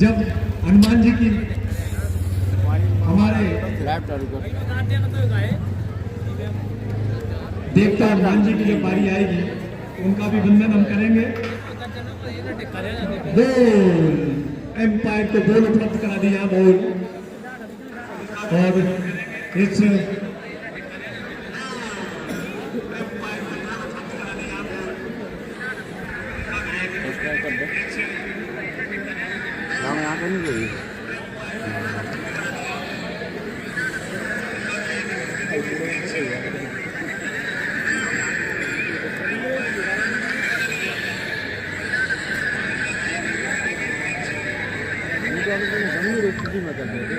जब हनुमान जी की हमारे देवता हनुमान जी की जब बारी आएगी उनका भी वंदन हम करेंगे। बोल एम्पायर को बोल उपलब्ध करा दिया बोल। और इस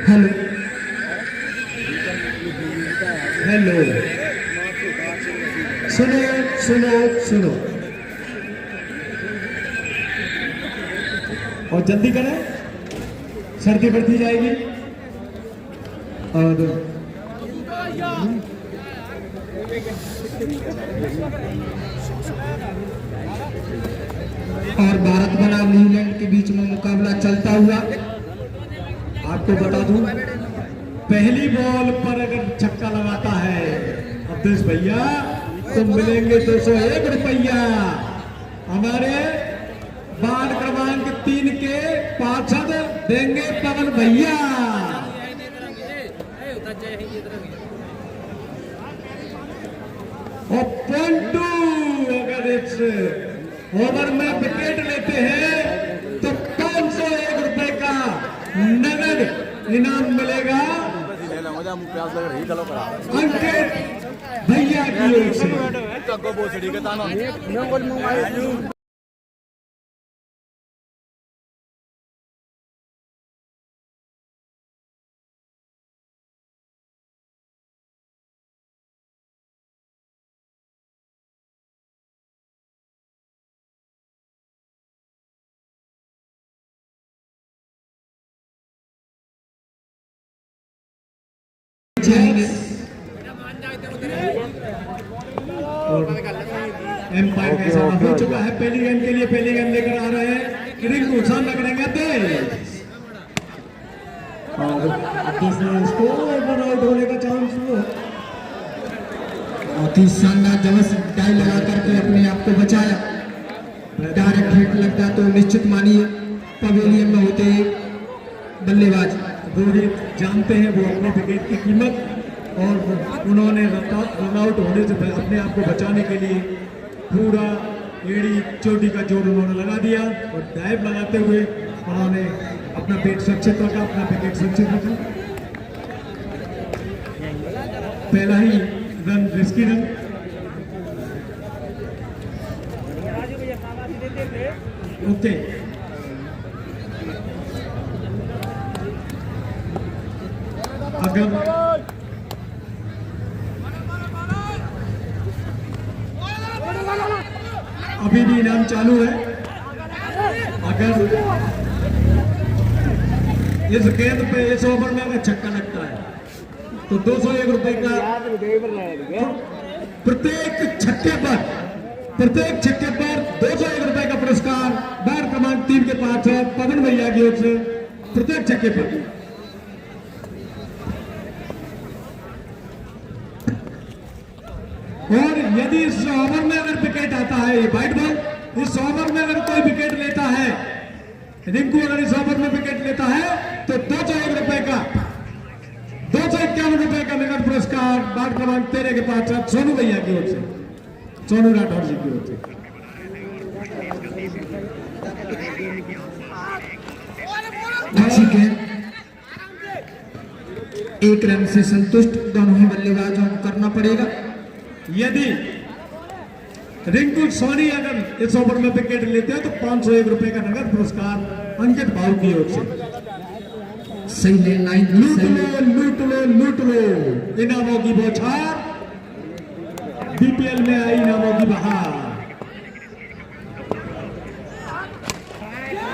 हेलो हेलो सुनो सुनो सुनो और जल्दी करें, सर्दी बढ़ती जाएगी। और भारत बनाम न्यूजीलैंड के बीच में मुकाबला चलता हुआ। आपको बता दूं, पहली बॉल पर अगर छक्का लगाता है अब्देश भैया तो मिलेंगे 201 रुपया। हमारे वार्ड क्रमांक 3 के पार्षद देंगे पवन भैया। और पॉइंटू अगर इस ओवर में विकेट लेते हैं तो 501 रुपए का नगद इनाम मिलेगा अंकित भैया की ओर से। एम्पायर का इशारा हो चुका है पहली गेंद के लिए। पहली गेंद लेकर आ रहे हैं रिंकू, सामना करेंगे तेज और इसको ओवर आउट होने का चांस हुआ। अति शानदार जबरदस्त डाई लगा करके अपने आप को बचाया। डायरेक्ट हिट लगता तो निश्चित मानिए पवेलियन में होते बल्लेबाज रोहित जानते हैं वो अपने विकेट की कीमत, और उन्होंने रन आउट होने से अपने आप को बचाने के लिए पूरा एड़ी चोटी का जोर उन्होंने लगा दिया और डाइव लगाते हुए उन्होंने अपना पेट सुरक्षित रखा, अपना विकेट सुरक्षित रखा। पहला ही रन रिस्की रन। ओके अगर अभी भी इनाम चालू है। अगर इस गेंद पे इस ओवर में अगर छक्का लगता है तो 201 रुपए का प्रत्येक छक्के पर 201 रुपए का पुरस्कार वार्ड क्रमांक 3 के पार्षद पवन भैया की ओर से प्रत्येक छक्के पर। और यदि इस ओवर में अगर विकेट आता है वाइट बॉल, इस ओवर में अगर कोई विकेट लेता है, रिंकू अगर इस ओवर में विकेट लेता है तो 201 रुपए का 251 रुपए का नगद पुरस्कार वार्ड क्रमांक 13 के पार्षद सोनू भैया की ओर से, सोनू राठौर जी की ओर से। अच्छी गेंद, एक रन से संतुष्ट दोनों ही बल्लेबाजों को करना पड़ेगा। यदि रिंकू सोनी अगर इस ओवर में विकेट लेते हैं तो 501 रुपए का नगद पुरस्कार अंकित भाव की ओर से। सही ले लाइन, लूट लो इनामों की बौछार, बीपीएल में आई इनामों की बहार।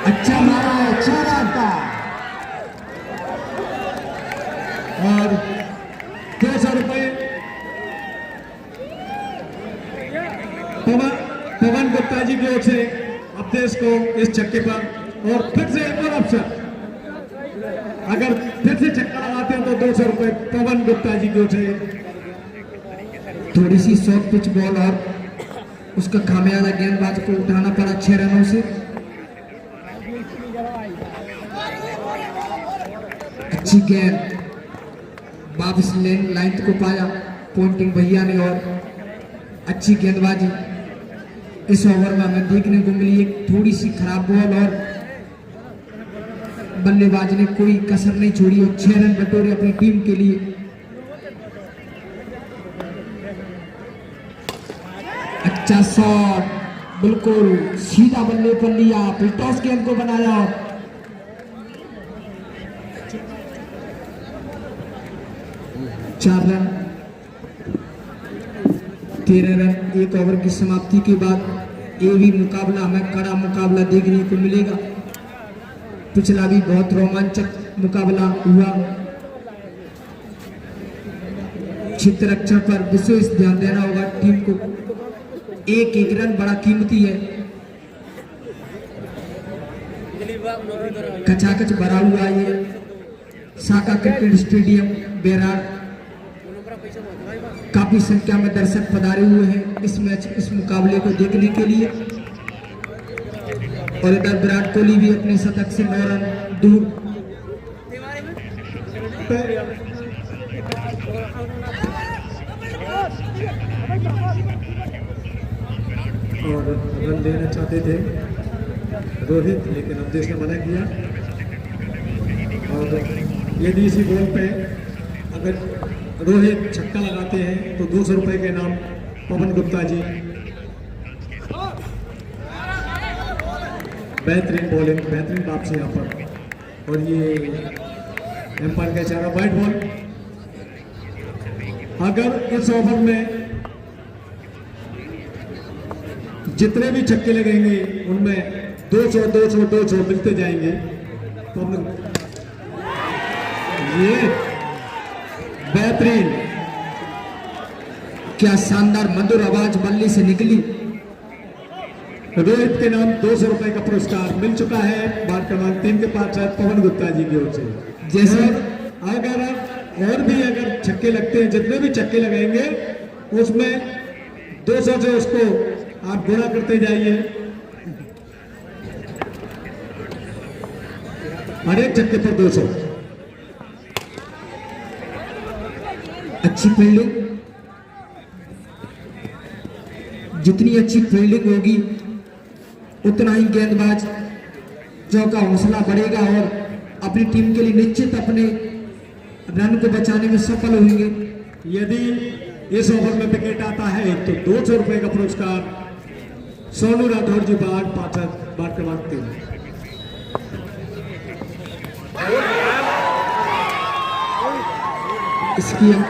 अच्छा मारा, अच्छा मारता और 200 रुपए पवन गुप्ता जी की ओर से अवधेश को इस छक्के पर। और फिर से एक और अवसर अगर फिर से छक्का लगाते हैं तो 200 रुपए पवन गुप्ता जी की ओर से। थोड़ी सी शॉर्ट पिच बॉल और उसका खामियाजा गेंदबाज को उठाना पड़ा 6 रनों से। अच्छी गेंद वापस लाइन को पाया पॉइंटिंग भैया ने और अच्छी गेंदबाजी इस ओवर में हमें देखने को मिली। एक थोड़ी सी खराब बॉल और बल्लेबाज ने कोई कसर नहीं छोड़ी और 6 रन बटोरे अपनी टीम के लिए। अच्छा शॉट, बिल्कुल सीधा बल्ले पर लिया, फिर टॉस गेंद को बनाया। 4 रन 13 रन 1 ओवर की समाप्ति के बाद ये भी मुकाबला हमें कड़ा मुकाबला देखने को मिलेगा। पिछला भी बहुत रोमांचक मुकाबला हुआ। क्षेत्र रक्षण पर विशेष ध्यान देना होगा टीम को। एक रन बड़ा कीमती है। खचाखच भरा हुआ ये साका क्रिकेट स्टेडियम बेरार। काफी संख्या में दर्शक पधारे हुए हैं इस मुकाबले को देखने के लिए। और इधर विराट कोहली भी अपने शतक से 9 रन दूर। और रन लेना चाहते थे रोहित, लेकिन अवधेश ने मना किया। और यदि इसी बॉल पे अगर रोहित छक्का लगाते हैं तो 200 रुपए के नाम पवन गुप्ता जी। बेहतरीन बॉलिंग, बेहतरीन वापसी यहाँ पर। और ये एम्पायर का इशारा वाइड बॉल। अगर इस ओवर में जितने भी छक्के लगेंगे उनमें 200 मिलते जाएंगे। ये बेहतरीन, क्या शानदार मधुर आवाज बल्ली से निकली। रोहित के नाम 200 रुपए का पुरस्कार मिल चुका है वार्ड क्रमांक 3 के पार्षद पवन गुप्ता जी की ओर से। जैसे अगर और भी अगर छक्के लगते हैं, जितने भी छक्के लगाएंगे उसमें 200 से उसको आप गुणा करते जाइए। हर एक छक्के पर 200। अच्छी फील्डिंग, जितनी अच्छी फील्डिंग होगी उतना ही गेंदबाज जो का हौसला बढ़ेगा और अपनी टीम के लिए निश्चित अपने रन को बचाने में सफल होंगे। यदि इस ओवर में विकेट आता है तो 200 रुपए का पुरस्कार सोनू राठौर जी वार्ड पार्षद वार्ड क्रमांक 3। इसकी हम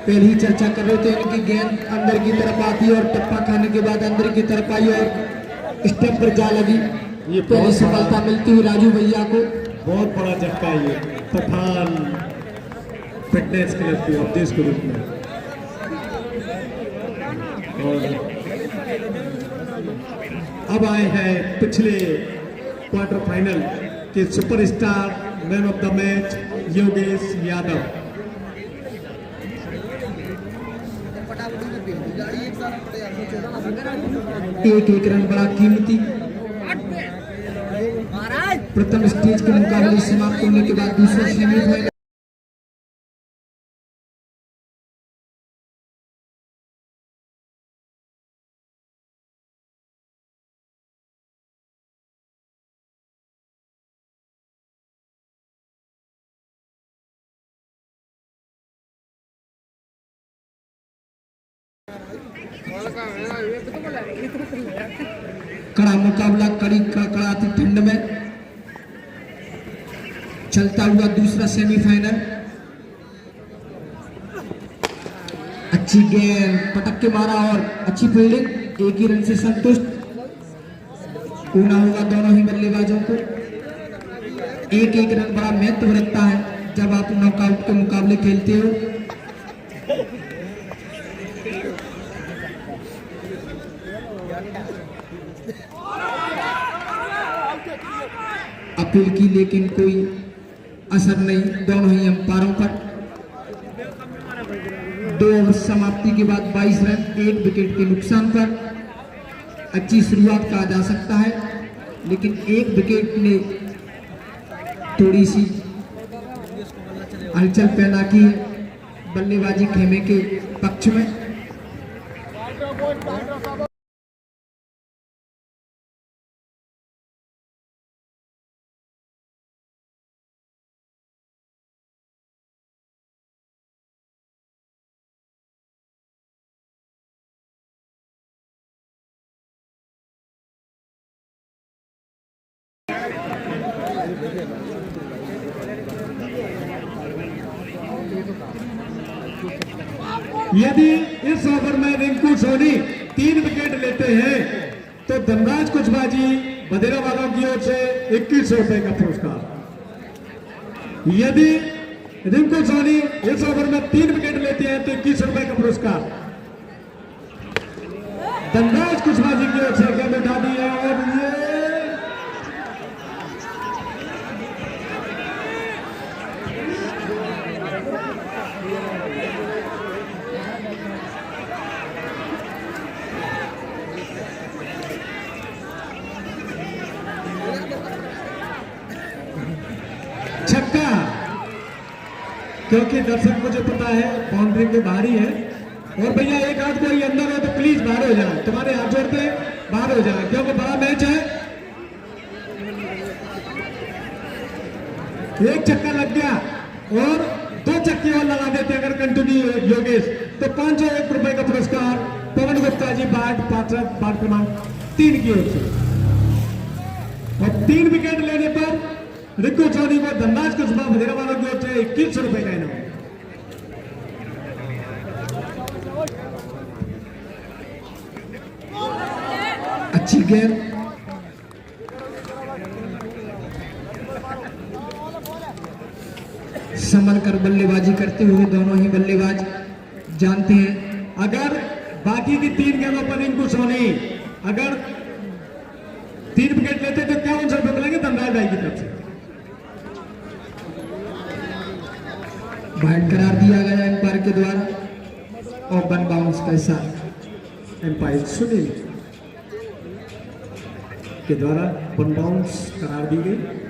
पहले ही चर्चा कर रहे थे। इनकी गेंद अंदर की तरफ आती और टप्पा खाने के बाद अंदर की तरफ आई और स्टेप पर जा लगी। ये पहली सफलता मिलती हुई राजू भैया को। बहुत बड़ा झटका ये पठान फिटनेस क्लब की अवधेश के रूप में। और अब आए हैं पिछले क्वार्टर फाइनल के superstar man of the match Yogesh Yadav. एक रन बड़ा कीमती। प्रथम स्टेज के मुकाबले समाप्त होने के बाद दूसरा सेमीफाइनल कड़ा मुकाबला, कड़ी कड़ाती ठंड में चलता हुआ दूसरा सेमीफाइनल। अच्छी गेंद पटक के मारा और अच्छी फील्डिंग। एक ही रन से संतुष्ट होना होगा दोनों ही बल्लेबाजों को। एक रन बड़ा महत्व रखता है जब आप नॉकआउट के मुकाबले खेलते हो। अपील की लेकिन कोई असर नहीं दोनों ही अंपायरों पर। 2 ओवर समाप्ति के बाद 22 रन 1 विकेट के नुकसान पर। अच्छी शुरुआत कहा जा सकता है, लेकिन 1 विकेट ने थोड़ी सी हलचल पैदा की बल्लेबाजी खेमे के पक्ष में। यदि इस ओवर में रिंकू सोनी 3 विकेट लेते हैं तो धनराज कुशवाजी बदेरा वालों की ओर से 2100 रुपए का पुरस्कार। यदि रिंकू सोनी इस ओवर में 3 विकेट लेते हैं तो 2100 रुपए का पुरस्कार धनराज कुशवाजी की ओर से गेंद उठा दी है। और ये छक्का, क्योंकि दर्शक मुझे पता है बाउंड्री के बाहर ही है। और भैया एक आध कोई अंदर हो तो प्लीज बाहर हो जाए, तुम्हारे हाथ जोड़ते हैं बाहर हो जाए, क्योंकि बड़ा मैच है। एक छक्का लग गया और 2 छक्के और लगा देते अगर कंटिन्यू योगेश तो 501 रुपए का पुरस्कार पवन गुप्ता जी वार्ड क्रमांक 3 की ओर से। और 3 विकेट लेने पर रिंकू सोनी को धनराज कुशवाहा बदेरा वालों की ओर से 2100 रुपए का इनाम। अच्छी गेंद, संभल कर बल्लेबाजी करते हुए दोनों ही बल्लेबाज जानते हैं अगर बाकी की 3 गेंदों पर रिंकू सोनी अगर 3 विकेट लेते तो 5100 रुपए मिलेंगे धनराज भाई की तरफ से। वाइड करार दिया गया एम्पायर के द्वारा और 1 बाउंस के साथ एम्पायर सुनील के द्वारा 1 बाउंस करार दी गई।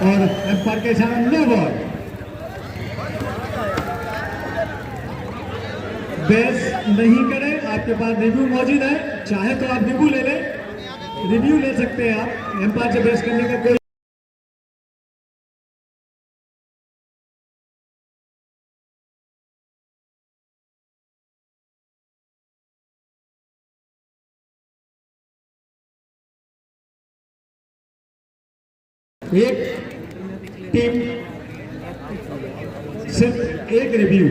और एम्पायर के सामने नो बॉल। बेस नहीं करें, आपके पास रिव्यू मौजूद है, चाहे तो आप रिव्यू ले लें, रिव्यू ले सकते हैं आप। एम्पायर से बेस करने का कोई एक टीम सिर्फ एक रिव्यू,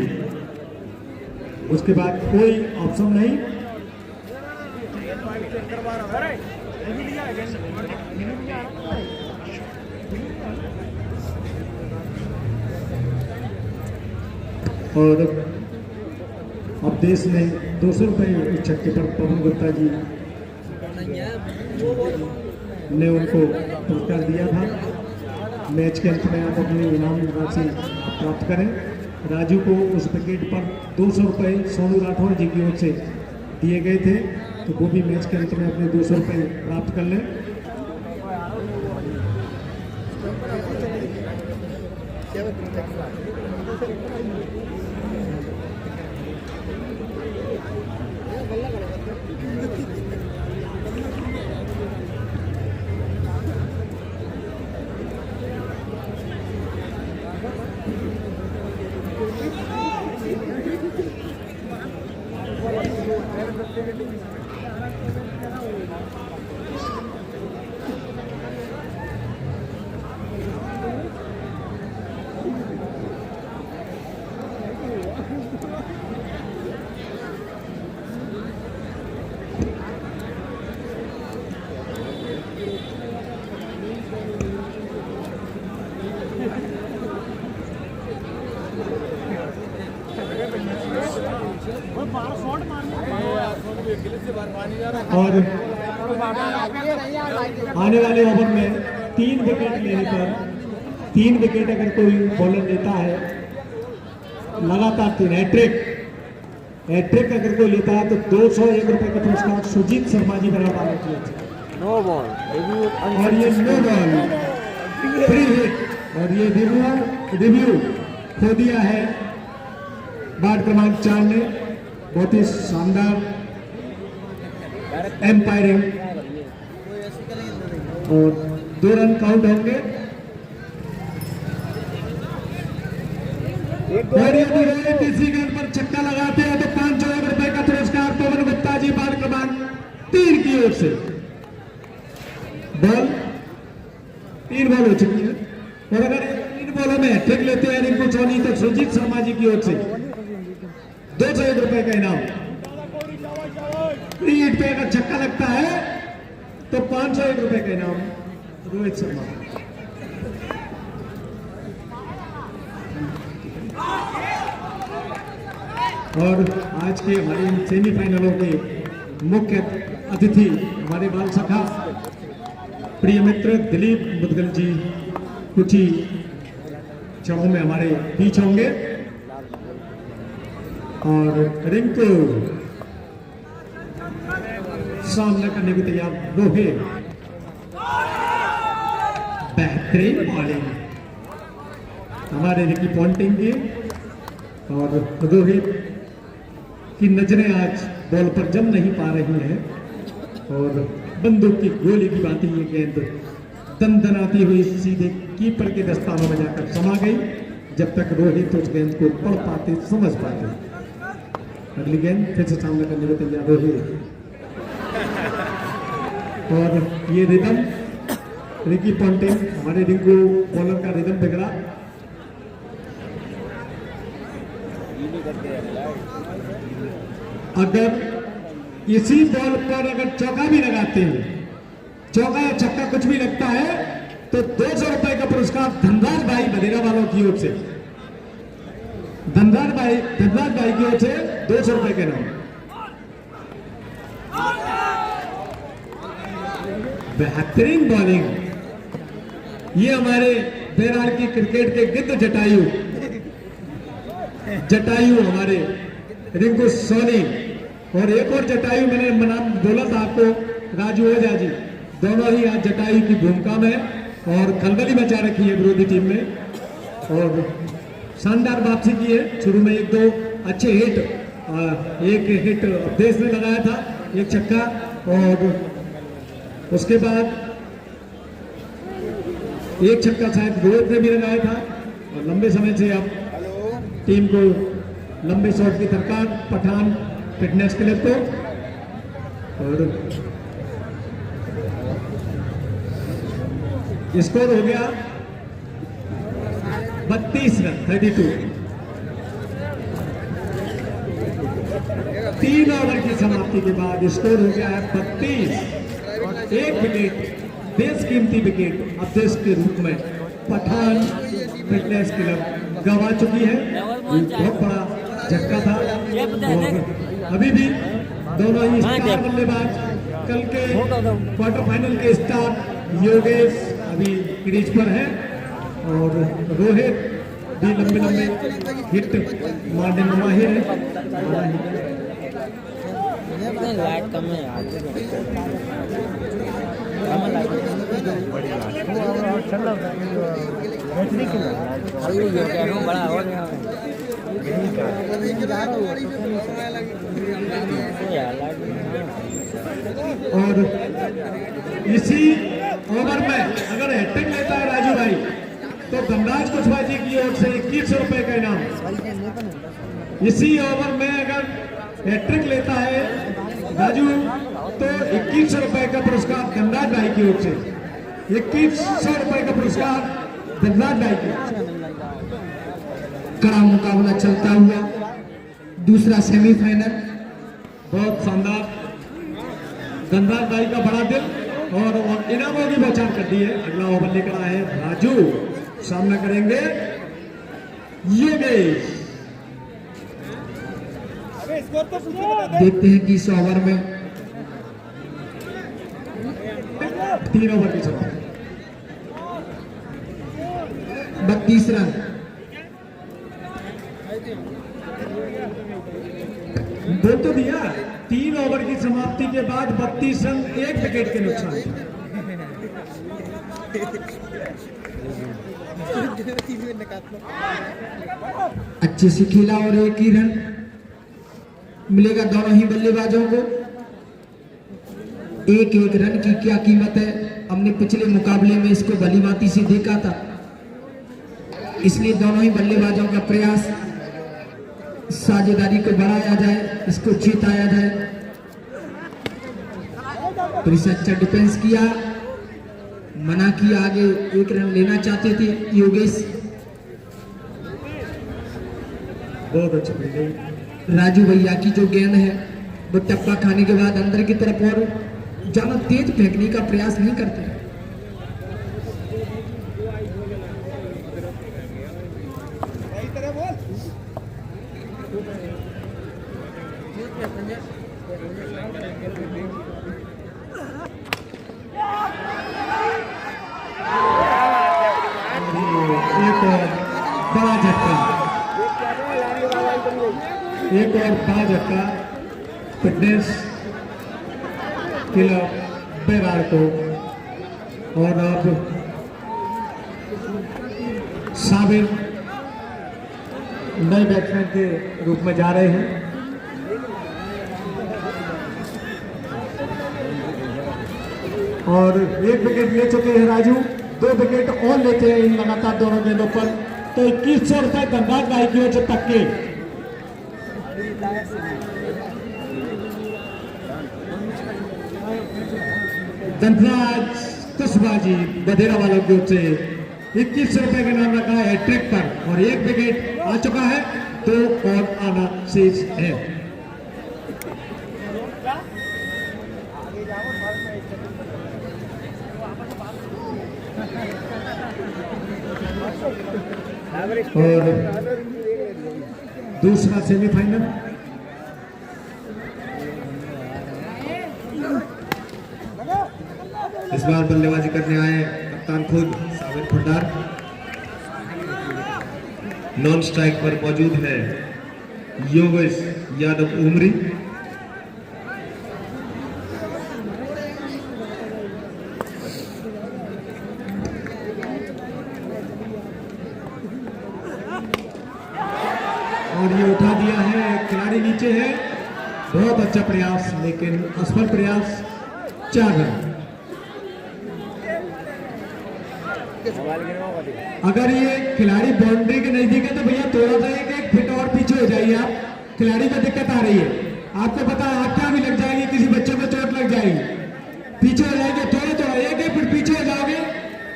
उसके बाद कोई ऑप्शन नहीं। और अब देश ने 200 रुपए इस छक्के पर पवन गुप्ता जी ने उनको पुरस्कार दिया था। मैच के अंत में आप अपनी इनाम राशि प्राप्त करें। राजू को उस विकेट पर 200 रुपये सोनू राठौर जी की ओर से दिए गए थे, तो वो भी मैच के अंत में अपने 200 रुपये प्राप्त कर लें। और आने वाले ओवर में 3 विकेट लेने पर 3 विकेट अगर कोई बॉलर लेता है लगातार 3 हैट्रिक अगर कोई लेता है तो 201 रुपए का पुरस्कार सुजीत शर्मा जी बना वाले की ओर से। नो बॉल और ये नो बॉल फ्री हिट और ये रिव्यू खो दिया है वार्ड क्रमांक 4 ने। बहुत ही शानदार एम्पायरिंग और 2 रन काउंट होंगे। और यदि रोहित इसी गेंद पर छक्का लगाते हैं तो 501 रुपए का पुरस्कार पवन गुप्ता जी वार्ड क्रमांक 3 की ओर से। बॉल 3 बॉल हो चुकी है और अगर 3 बॉलों में हैट्रिक लेते हैं रिंकू सोनी तो सुजीत शर्मा जी की ओर से 201 रुपए का इनाम। फ्री हिट पे अगर छक्का लगता है तो 501 रुपए का इनाम रोहित शर्मा। और आज के हमारे सेमीफाइनलों के मुख्य अतिथि हमारे बाल सखा प्रिय मित्र दिलीप मुदगल जी कुछ ही क्षणों में हमारे बीच होंगे। और रिंकू सामना करने को तैयार रोहित बेहतरीन बॉलिंग हमारे रिकी पॉन्टिंग की और रोहित की नजरें आज बॉल पर जम नहीं पा रही हैं और बंदूक की गोली की बात ये गेंद दंदनाती हुई सीधे कीपर के दस्तानों में जाकर समा गई जब तक रोहित उस गेंद को पढ़ पाते समझ पाते। अगली गेंद फिर से सामना करने को तैयार रोहित और ये रिदम रिकी पॉन्टिंग हमारे रिंकू बॉलर का रिदम बिगड़ा। अगर इसी बॉल पर अगर चौका भी लगाते हैं चौका या छक्का कुछ भी लगता है तो 200 रुपए का पुरस्कार धनराज भाई बदेरा वालों की ओर से। धनराज भाई की ओर से 200 रुपए के नाम। बेहतरीन बॉलिंग ये हमारे बेरार की क्रिकेट के गिद्ध जटायु हमारे रिंकू सोनी और एक और जटायु मैंने नाम बोला था आपको राजू ओझा जी दोनों ही आज जटायु की भूमिका में और खलबली मचा रखी है विरोधी टीम में और शानदार वापसी की है। शुरू में 1-2 अच्छे हिट एक हिट अवधेश ने लगाया था एक छक्का और उसके बाद एक छक्का शायद रोहित ने भी लगाया था और लंबे समय से अब टीम को लंबे शॉट की दरकार पठान फिटनेस क्लब को। और स्कोर हो गया 32 रन 32। 3 ओवर की समाप्ति के बाद स्कोर हो गया है 32। एक विकेट देश कीमती विकेट अब देश के रूप में पठान फिटनेस क्लब गंवा चुकी है। बहुत बड़ा झटका था और अभी भी दोनों ही स्टार बल्लेबाज कल के क्वार्टर फाइनल के स्टार योगेश अभी क्रीज पर है और रोहित भी लंबे हिट मारने में माहिर है। और इसी ओवर में अगर हैट्रिक लेता है राजू भाई तो धनराज कुशवाहा जी की ओर से 2100 रुपए का इनाम। इसी ओवर में अगर हैट्रिक लेता है राजू तो 2100 रुपए का पुरस्कार धनराज भाई की ओर से। 2100 रुपए का पुरस्कार धनराज भाई की ओर से। कड़ा मुकाबला चलता हुआ दूसरा सेमीफाइनल। बहुत शानदार धनराज भाई का बड़ा दिल और इनामों की पहचान कर दी है। अगला ओवर लेकर आए हैं राजू सामना करेंगे योगेश। देखते हैं कि इस ओवर में 3 ओवर की समाप्ति। 32 रन। बोल तो दिया, 3 ओवर की समाप्ति के बाद 32 रन 1 विकेट के नुकसान। अच्छे से खेला और 1 ही रन मिलेगा दोनों ही बल्लेबाजों को। 1-1 रन की क्या कीमत है, हमने पिछले मुकाबले में इसको भली भांति से देखा था, इसलिए दोनों ही बल्लेबाजों का प्रयास साझेदारी को बढ़ाया जाए, इसको जीताया जाए। तो इसे अच्छा डिफेंस किया, मना किया, आगे 1 रन लेना चाहते थे योगेश। बहुत अच्छी फील्डिंग। राजू भैया की जो गेंद है वो टप्पा खाने के बाद अंदर की तरफ और ज्यादा तेज फेंकने का प्रयास नहीं करते। एक और बड़ा झटका, एक और बड़ा झटका फिटनेस किलर बेरार को। और अब साबिर नए बैट्समैन के रूप में जा रहे हैं। और 1 विकेट ले चुके हैं राजू, 2 विकेट और लेते हैं इन लगातार दोनों गेंदों पर, तो 2100 रुपए धनबाद भाई की ओर से पक्के। धनराज कुशवाजी बधेरा वालों की ओर से 2100 रुपए का नाम रखा है ट्रिक पर, और 1 विकेट आ चुका है, 2 और आना शेष है। और दूसरा सेमीफाइनल इस बार बल्लेबाजी करने आए कप्तान खुद साबिर फुड्डार। नॉन स्ट्राइक पर मौजूद है योगेश यादव उमरी। और ये उठा दिया है, खिलाड़ी नीचे है, बहुत अच्छा प्रयास लेकिन असफल प्रयास। 4 रन। अगर ये खिलाड़ी बाउंड्री के नजदीक है तो भैया थोड़ा सा 1 फीट और पीछे हो जाइए आप, खिलाड़ी को दिक्कत आ रही है। आपको पता है आप क्या भी लग जाएगी, किसी बच्चे को चोट लग जाएगी, पीछे हो जाएंगे, थोड़ा 1 फीट पीछे हो जाओगे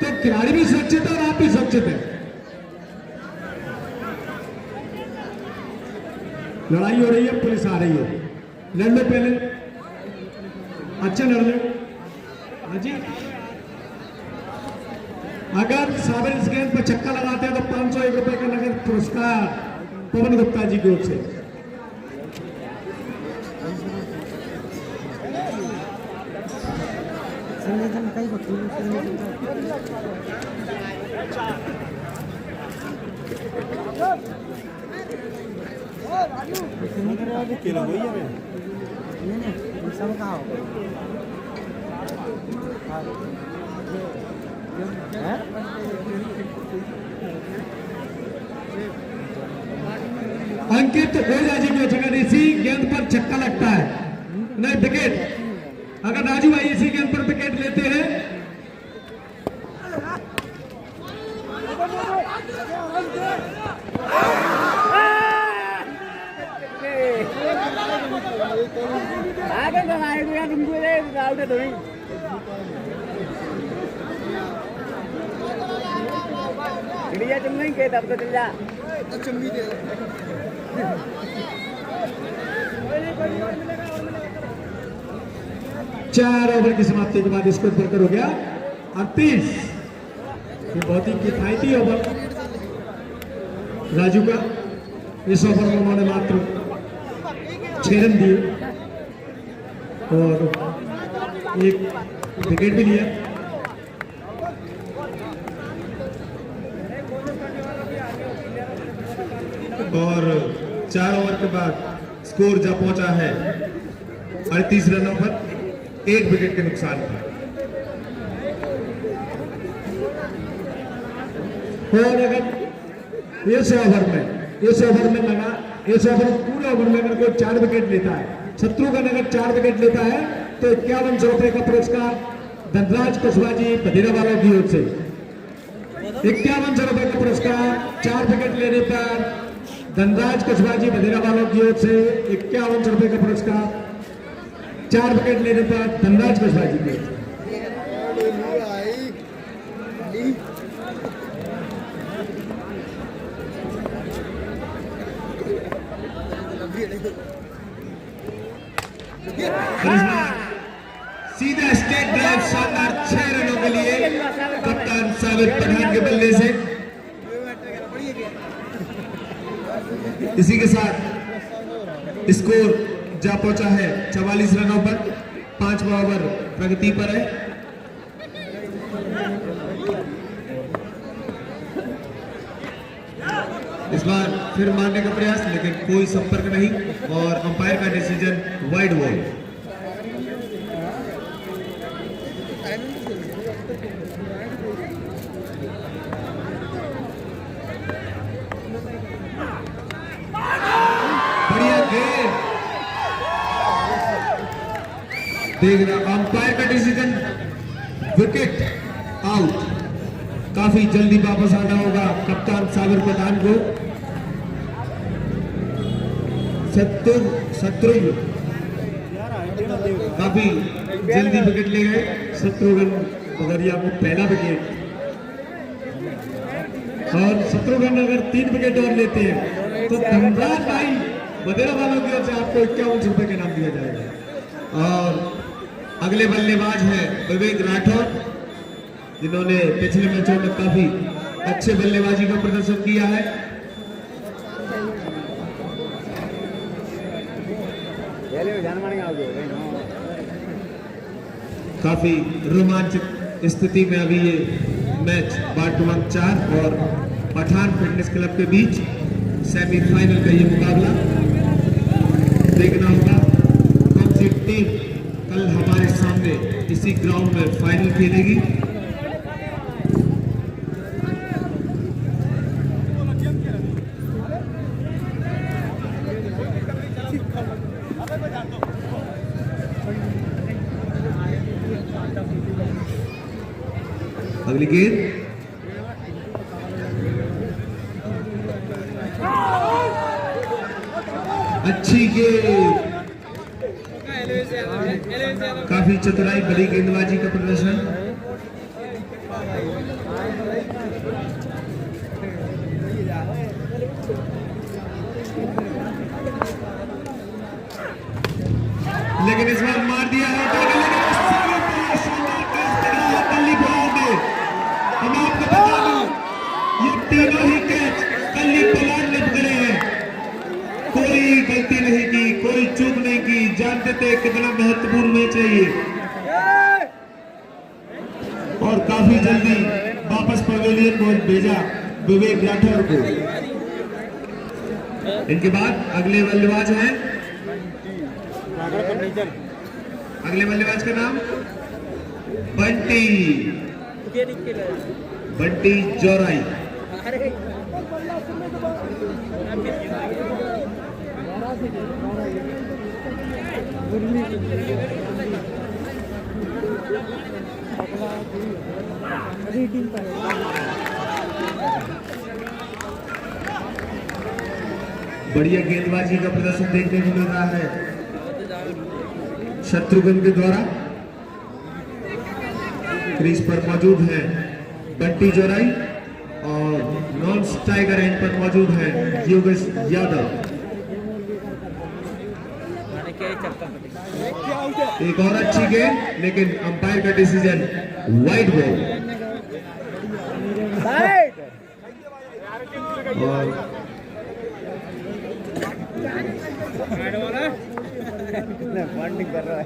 तो खिलाड़ी भी सुरक्षित है और आप भी सुरक्षित है। लड़ाई हो रही है, पुलिस आ रही है, लड़ लो पहले, अच्छा लड़ लो। हाँ जी, अगर साबिर इस गेंद पर छक्का लगाते हैं तो 501 रुपए का नगद पुरस्कार पवन गुप्ता जी की ओर से। अंकित ओझा जी की जगह इसी गेंद पर छक्का लगता है, नहीं विकेट। अगर राजू भाई इसी गेंद पर विकेट लेते हैं तुम नहीं कहता अब तो चल जा। 4 ओवर की समाप्ति के बाद स्कोर बढ़कर हो गया 38। ये बहुत ही किफायती ओवर राजू का। इस ओवर में उन्होंने मात्र 6 रन दिए और 1 विकेट भी लिया। और 4 ओवर के बाद स्कोर जा पहुंचा है 38 रनों पर, 1 विकेट के नुकसान पर। और अगर इस ओवर में लगा, इस ओवर पूरे ओवर में अगर कोई 4 विकेट लेता है, शत्रुघ्न अगर 4 विकेट लेता है तो 51 रुपए का पुरस्कार धनराज कुशवाहा जी बधेरा वालों की ओर से। 51 रुपए का पुरस्कार 4 विकेट लेने पर धनराज कुशवाहा जी बधेरा वालों की ओर से। 51 रुपए का पुरस्कार 4 विकेट लेने पर धनराज कुशवाहा जी की ओर से। सीधा स्टेट ड्राइव, शानदार 6 रनों के लिए कप्तान साबिर पठान के बल्ले से। इसी के साथ स्कोर जा पहुंचा है 44 रनों पर, 5वां ओवर प्रगति पर है। इस बार फिर मारने का प्रयास, लेकिन कोई संपर्क नहीं और अंपायर का डिसीजन वाइड बॉल। बढ़िया गेंद, देखना अंपायर का डिसीजन विकेट आउट। काफी जल्दी वापस आना होगा कप्तान साबिर पठान को। शत्रुघ्न काफी जल्दी विकेट ले गए। शत्रुघ्न बगरिया को पहला विकेट, और शत्रुघ्न अगर 3 विकेट और लेते हैं तो धनराज भाई बधेरा वालों की ओर से आपको 51 रुपए के नाम दिया जाएगा। और अगले बल्लेबाज है विवेक राठौर, जिन्होंने पिछले मैचों में काफी अच्छे बल्लेबाजी का प्रदर्शन किया है। काफी रोमांचक स्थिति में अभी ये मैच बाटुआंग 4 और पठान फिटनेस क्लब के बीच सेमीफाइनल का ये मुकाबला। देखना होगा कौन सी टीम कल हमारे सामने इसी ग्राउंड में फाइनल खेलेगी। अगली गेंद, अच्छी गेंद, काफी चतुराई बड़ी गेंदबाजी का प्रदर्शन। लेकिन इस बार मार दिया है, हम आपको बता दूं ये तीनों ही कैच कल्ली पलान ने पकड़े हैं। कोई गलती नहीं की, कोई चूक नहीं की, जानते थे कितना महत्वपूर्ण मैच है ये। और काफी जल्दी वापस पवेलियन को भेजा विवेक राठौर को। इनके बाद अगले बल्लेबाज हैं, अगले बल्लेबाज का नाम बंटी जोराई। बढ़िया गेंदबाजी का प्रदर्शन देखने को मिल रहा है शत्रुघ्न के द्वारा। क्रीज पर मौजूद है बंटी जोराई और नॉन स्ट्राइकर एंड पर मौजूद है योगेश यादव। एक और अच्छी गेंद, लेकिन अंपायर का डिसीजन वाइड बॉल। और बॉन्डिंग कर रहा है।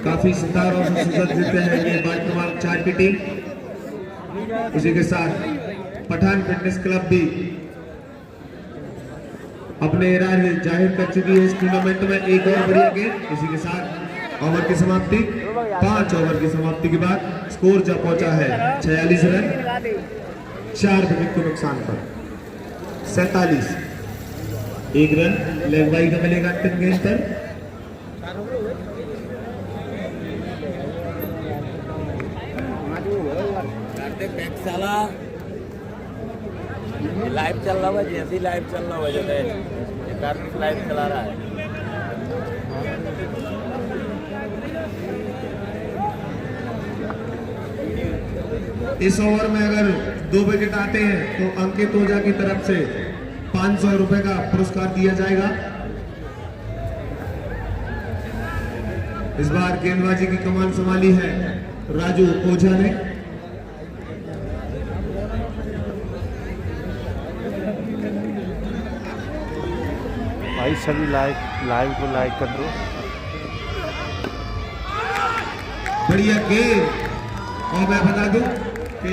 काफी सितारों से सुसज्जित है ये वार्ड क्रमांक 4 की टीम। उसी के साथ पठान फिटनेस क्लब भी अपने इरादे जाहिर कर चुकी है इस टूर्नामेंट में। एक और बढ़िया गेम। इसी के साथ ओवर की समाप्ति, 5 ओवर की समाप्ति के बाद स्कोर जा पहुंचा है 46 रन 4 विकेट के नुकसान पर। 47 1 रन लेग बाई का मिलेगा अंतिम गेंद पर। लाइव चल रहा है, जैसे लाइव चल रहा है जैसे लाइव चला रहा है। इस ओवर में अगर 2 विकेट आते हैं तो अंकित ओझा की तरफ से 500 रुपए का पुरस्कार दिया जाएगा। इस बार गेंदबाजी की कमान संभाली है राजू ओझा ने। भाई सभी लाइव को लाइक कर दो। बढ़िया गेंद। और मैं बता दूं कि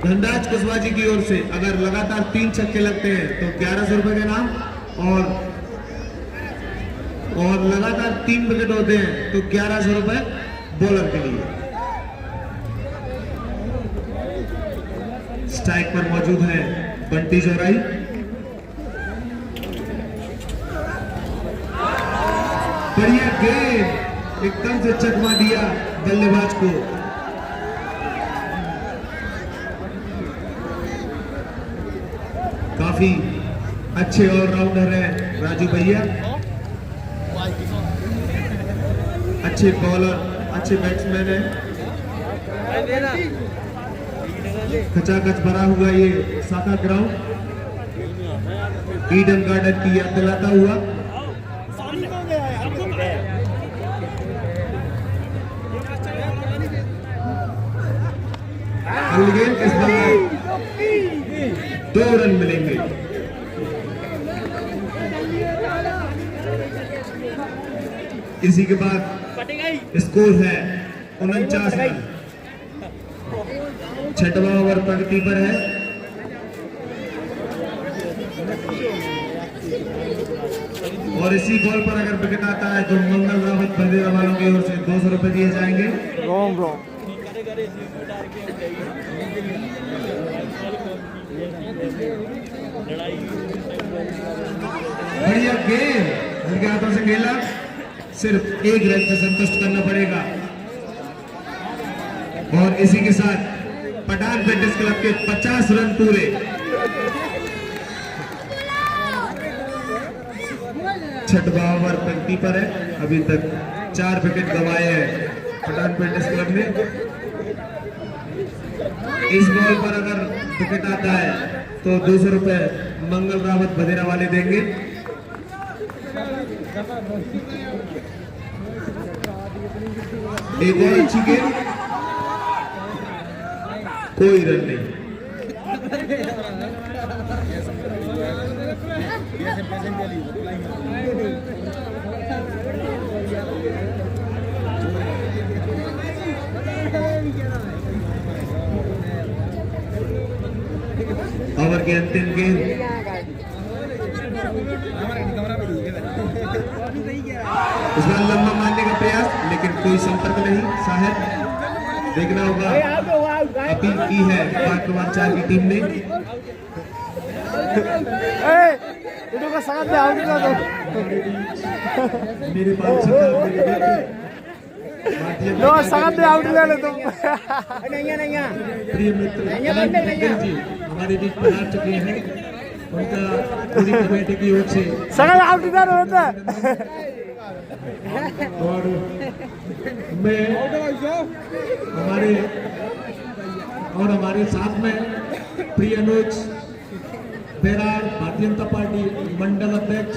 धनराज कुशवाहा की ओर से अगर लगातार 3 छक्के लगते हैं तो 1100 रुपए के नाम, और लगातार 3 विकेट होते हैं तो 1100 रुपए बॉलर के लिए। स्ट्राइक पर मौजूद है बंटी जोराई। बढ़िया गेंद, एकदम से चकमा दिया बल्लेबाज को। काफी अच्छे ऑलराउंडर हैं राजू भैया, अच्छे बॉलर, अच्छे बैट्समैन हैं। खचाखच भरा हुआ ये साका ग्राउंड ईडन गार्डन की याद दिलाता हुआ। इस बार 2 रन मिलेंगे। इसी के बाद स्कोर है 49 रन। 6वां ओवर प्रगति पर है। और इसी बॉल पर अगर विकेट आता है तो मंगल रावत बंदेरा वालों की ओर से 200 रुपए दिए जाएंगे। बढ़िया गेंद, हल्के हाथों से खेला, सिर्फ 1 रन से संतुष्ट करना पड़ेगा। और इसी के साथ पठान फिटनेस क्लब के 50 रन पूरे। 6वां ओवर पंक्ति पर है। अभी तक 4 विकेट गंवाए हैं पठान फिटनेस क्लब ने। इस बॉल पर अगर विकेट आता है तो 200 रुपए मंगल रावत बदेरा वाले देंगे। एक और अच्छी गेंद, कोई रन नहीं। ओवर की अंतिम गेंद, इस बार लंबा मारने का प्रयास, लेकिन कोई संपर्क नहीं। साहब देखना होगा, अपील की है वार्ड क्रमांक 4 की टीम ने। मेरे पास प्रिय मित्र जी हमारे बीच पधार चुके हैं। उनका पूरी कमेटी की ओर से और मैं हमारे साथ में प्रिय अनुज बेरार, भारतीय जनता पार्टी मंडल अध्यक्ष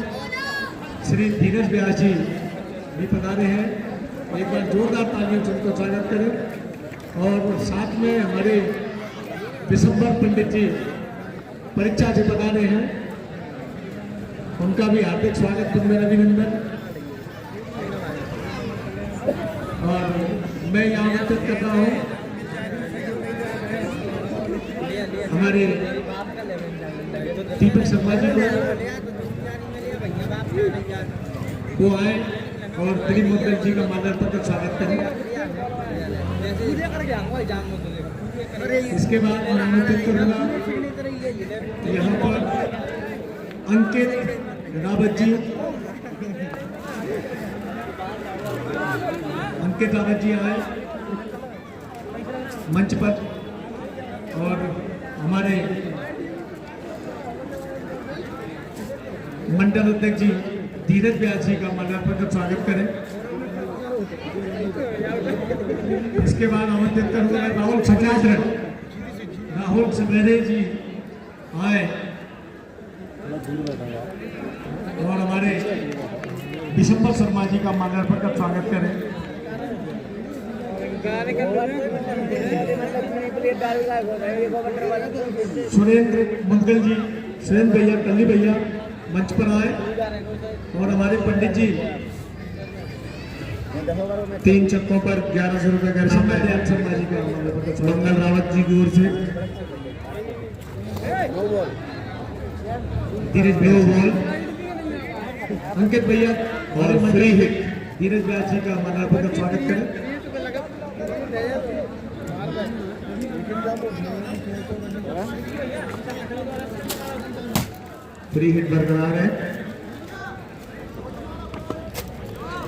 श्री धीरज व्यास जी भी पधारे हैं। एक बार जोरदार तालियों से उनको स्वागत करें। और साथ में हमारे विशंबर पंडित जी परीक्षा से बता रहे हैं, उनका भी हार्दिक स्वागत में अभिनंदन। और मैं यहाँ आमंत्रित कर रहा हूँ हमारे दीपक शर्मा जी को, वो आए और दिलीप मुद्गल जी का माल्यार्पण का स्वागत करें। इसके बाद मैं आमंत्रित करूंगा यहाँ पर अंकित रावत जी, अंकित रावत जी आए मंच पर, और हमारे मंडल अध्यक्ष जी धीरज व्यास जी का माल्यार्पण का स्वागत करें। इसके बाद आमंत्रित करूंगा राहुल सचाद्र, राहुल सवेरे जी आए और हमारे दिसंबर शर्मा जी का माल्यार्पण का स्वागत करें। सुरेंद्र मुद्गल जी, सुरेंद्र भैया, कल्ली भैया मंच पर आए, और हमारे पंडित जी 3 चक्कों पर 1100 रुपए का शर्मा जी का माल्यार्पण का स्वागत। मंगल रावत जी की ओर से धीरज बॉल अंकित भैया और फ्री हिट धीरज व्यास जी का माल्यार्पण का स्वागत करें। फ्री हिट बरकरार है।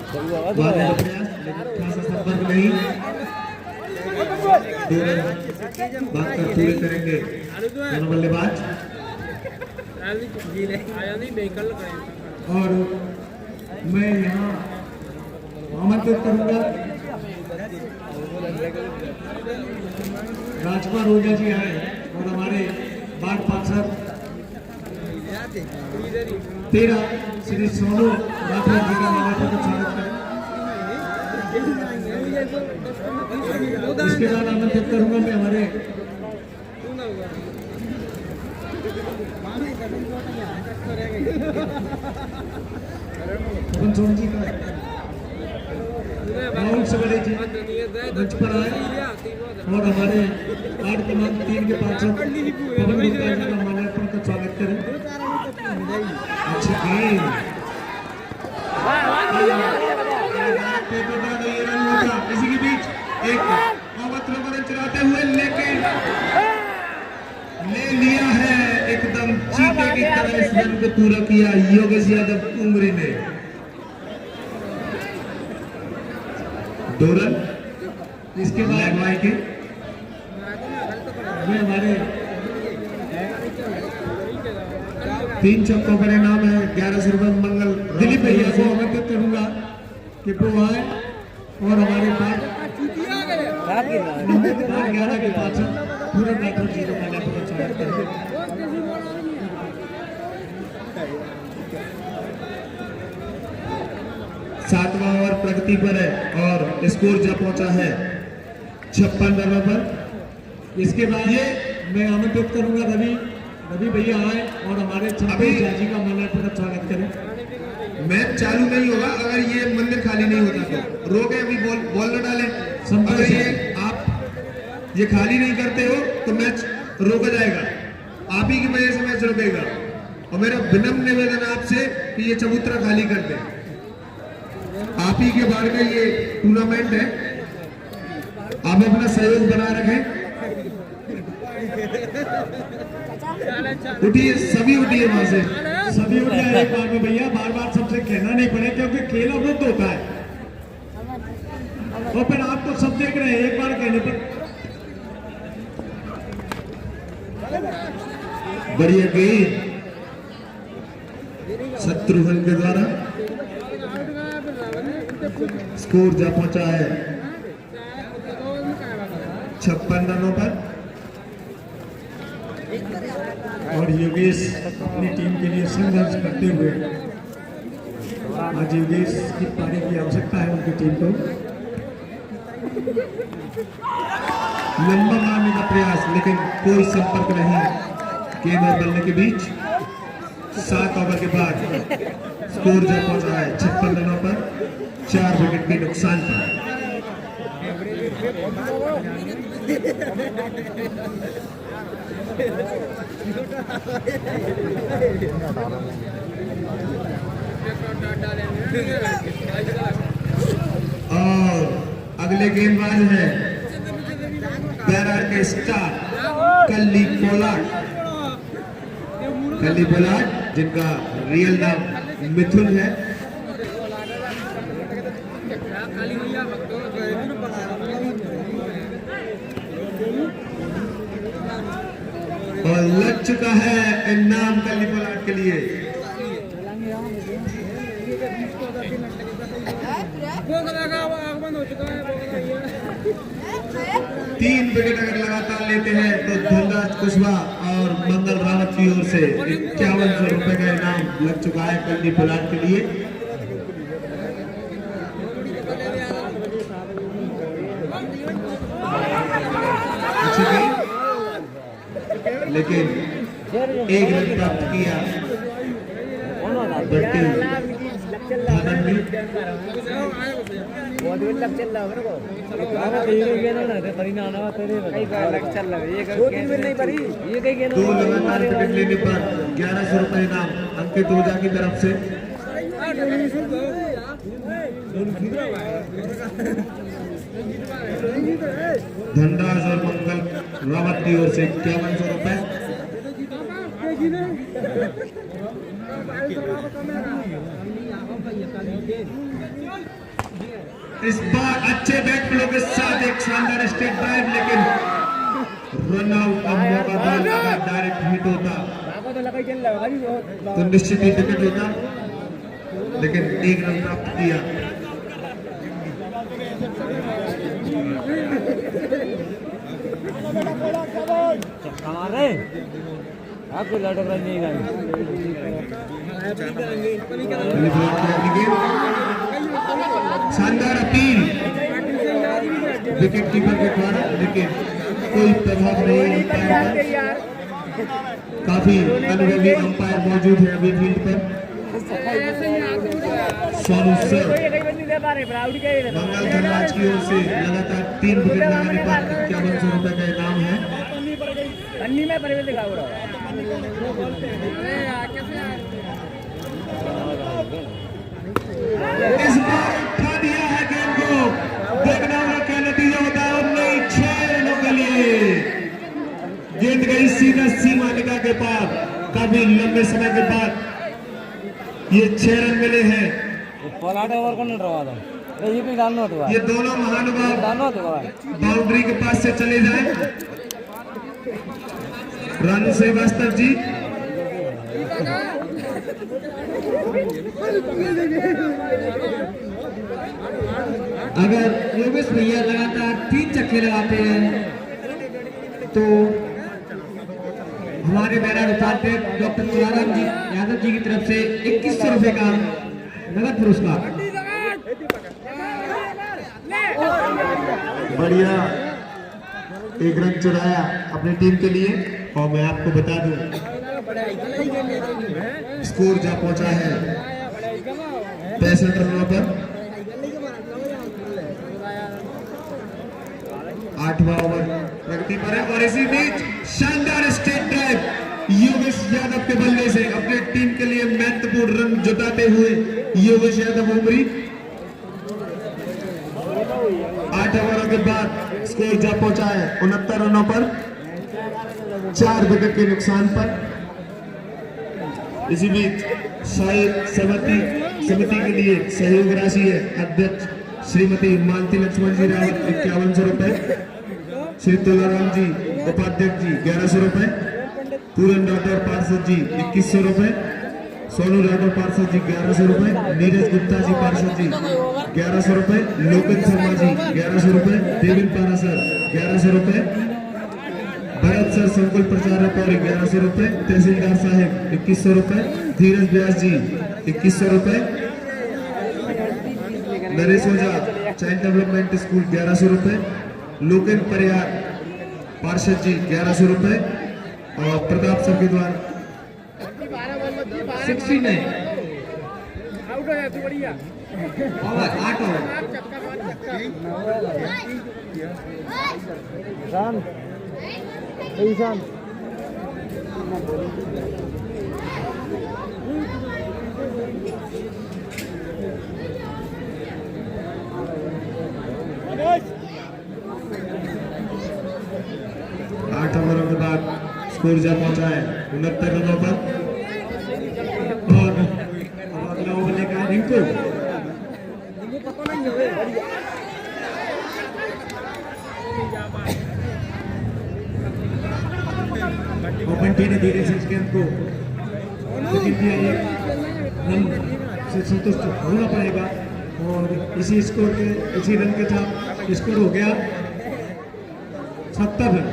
खासा संपर्क नहीं, बात कर पूरे करेंगे दोनों बल्लेबाज। और मैं यहाँ आमंत्रित करूंगा राजकुमार रोजा जी आए, और हमारे वार्ड पार्षद 13 श्री सोनू राठौर जी का माल्यार्पण का स्वागत करें। इसके बाद आमंत्रित करूंगा मैं हमारे सोन जी का, राहुल सवेरे जी मंच पर आए, और हमारे वार्ड क्रमांक 3 के पार्षद पवन गुप्ता जी का माल्यार्पण का स्वागत करें। अच्छी गेंद, इसी के बीच एक अवत रन चलाते हुए लेकिन ले लिया है एकदम चीते की तरह इस रन को पूरा किया योगेश यादव उमरी ने। 2 रन इसके बाद लगवाए के हमारे 3 चक्कों पर इनाम है 1100 रुपए। मंगल दिलीप भैया को आमंत्रित करूंगा कि वो आए, और हमारे पास 11 के पार्षद पूरन राठौर जी को माल्यार्पण का स्वागत करें। 7वां ओवर प्रगति पर है और स्कोर जा पहुंचा है 56 रनों पर। इसके बाद ये मैं आमंत्रित करूंगा रवि भैया आए, और हमारे अभी जी का माल्यार्पण का स्वागत करें। मैच चालू नहीं होगा अगर ये मंदिर खाली नहीं होता तो। रोके अभी बॉल न डालें। अगर ये आप ये खाली नहीं करते हो तो मैच रोका जाएगा, आप ही की वजह से मैच रुकेगा। और मेरा विनम्र निवेदन आपसे कि ये चबूतरा खाली कर दें। आप ही के बारे में ये टूर्नामेंट है, आप अपना सहयोग बना रखें। उठिए, सभी उठिए वहां से, सभी उठ जाए एक बार में भैया, बार बार सबसे कहना नहीं पड़े, क्योंकि खेल अवरुद्ध होता है और फिर आपको सब देख रहे हैं, एक बार कहने पर। बढ़िया गेंद शत्रुघ्न के द्वारा, स्कोर जा पहुंचा है 56 रनों पर। और योगेश अपनी टीम के लिए संघर्ष करते हुए, आज योगेश की पारी की आवश्यकता है उनकी टीम को। लंबा मारने का प्रयास लेकिन कोई संपर्क नहीं। गेंद और बल्ले के बीच 7 ओवर के बाद स्कोर जो पहुंचा है 56 रनों पर 4 विकेट के नुकसान पर। और अगले गेंदबाज हैं बैरार के स्टार कल्ली पोलार्ड जिनका रियल नाम मिथुन है। और लग चुका है इनाम कल्ली पोलार्ड के लिए। तीन विकेट अगर लगातार लेते हैं तो धनराज कुशवाहा और मंगल रावत की ओर से 5100 रुपए का इनाम लग चुका है कल्ली पोलार्ड के लिए। लेकिन एक रन प्राप्त किया दो लगातार विकेट लेने पर 1100 रुपए इनाम अंकित ओझा की तरफ से। धनराज और मंगल रावत की ओर से 5100 रुपए। इस बार अच्छे बैट फ्लो के साथ एक शानदार स्टेट ड्राइव, लेकिन रन आउट का मौका था। अगर डायरेक्ट हिट होता तो निश्चित ही विकेट होता, लेकिन एक रन प्राप्त किया। आपको लटक रहा नहीं गाड़ी शानदार अपील विकेट कीपर के द्वारा, लेकिन कोई प्रभाव नहीं अंपायर पर। काफी अनुभवी अंपायर मौजूद है अभी फील्ड पर। सोनू सर मंगल धनराज की ओर से लगातार 3 विकेट लगाने पर 5100 रुपए का इनाम है। इस बार उठा दिया है गेंद को, देखना होगा क्या नतीजा होता है। और नहीं, 6 रनों के लिए गेंद गई सीधा सीमा निकाह के पार। काफी लंबे समय के बाद ये 6 रन मिले हैं। ये दोनों महानुभाव बाउंड्री के पास से चले जाए। रानू श्रीवास्तव जी अगर योगेश भैया लगातार 3 छक्के लगाते हैं तो हमारे बैनर उपाध्यक्ष डॉक्टर तुलाराम जी यादव जी की तरफ से 2100 रुपए का नगद पुरस्कार। बढ़िया एक रन चुराया अपनी टीम के लिए। और मैं आपको बता दूं स्कोर जा पहुंचा है 65 रनों पर। 8वां ओवर प्रगति पर है और इसी बीच शानदार स्टेट ड्राइव योगेश यादव के बल्ले से अपने टीम के लिए महत्वपूर्ण रन जुटाते हुए योगेश यादव उमरी। 8 ओवरों के बाद स्कोर जा पहुंचा है 69 रनों पर 4 विकेट के नुकसान पर। इसी बीच समिति के लिए सहयोग राशि है अध्यक्ष श्रीमती मालती लक्ष्मण जी रावत 5100 रुपए, श्री तुलाराम जी उपाध्यक्ष जी 1100 रुपए, पूरन राठौर पार्षद जी 2100 रुपए, सोनू राठौर पार्षद जी 1100 रुपए, नीरज गुप्ता जी पार्षद जी 1100 रुपए, लोकन शर्मा जी 1100 रुपए, देवेंद्र पारा सर 1100 रुपए, भरत सर संकुल प्रचारक और 1100 रुपए, तहसीलदार साहब 2100 रुपए, धीरज व्यास जी 2100 रुपए, नरेश ओझा चाइल्ड डेवलपमेंट स्कूल 1100 रुपए, लोकन परियार पार्षद जी 1100 रुपए और प्रताप सर के द्वारा 69 ओवर 8 ओवर ईशान ईशान आठ ओवरों के बाद स्कोर जा पहुंचा है 69 रनों पर और अगला ओवर लेकर आए रिंकू बंटी ने धीरे से इस गेंद को विकेट दिया, ये रन से संतुष्ट होना पड़ेगा और इसी स्कोर के इसी रन के साथ स्कोर हो गया 70 रन।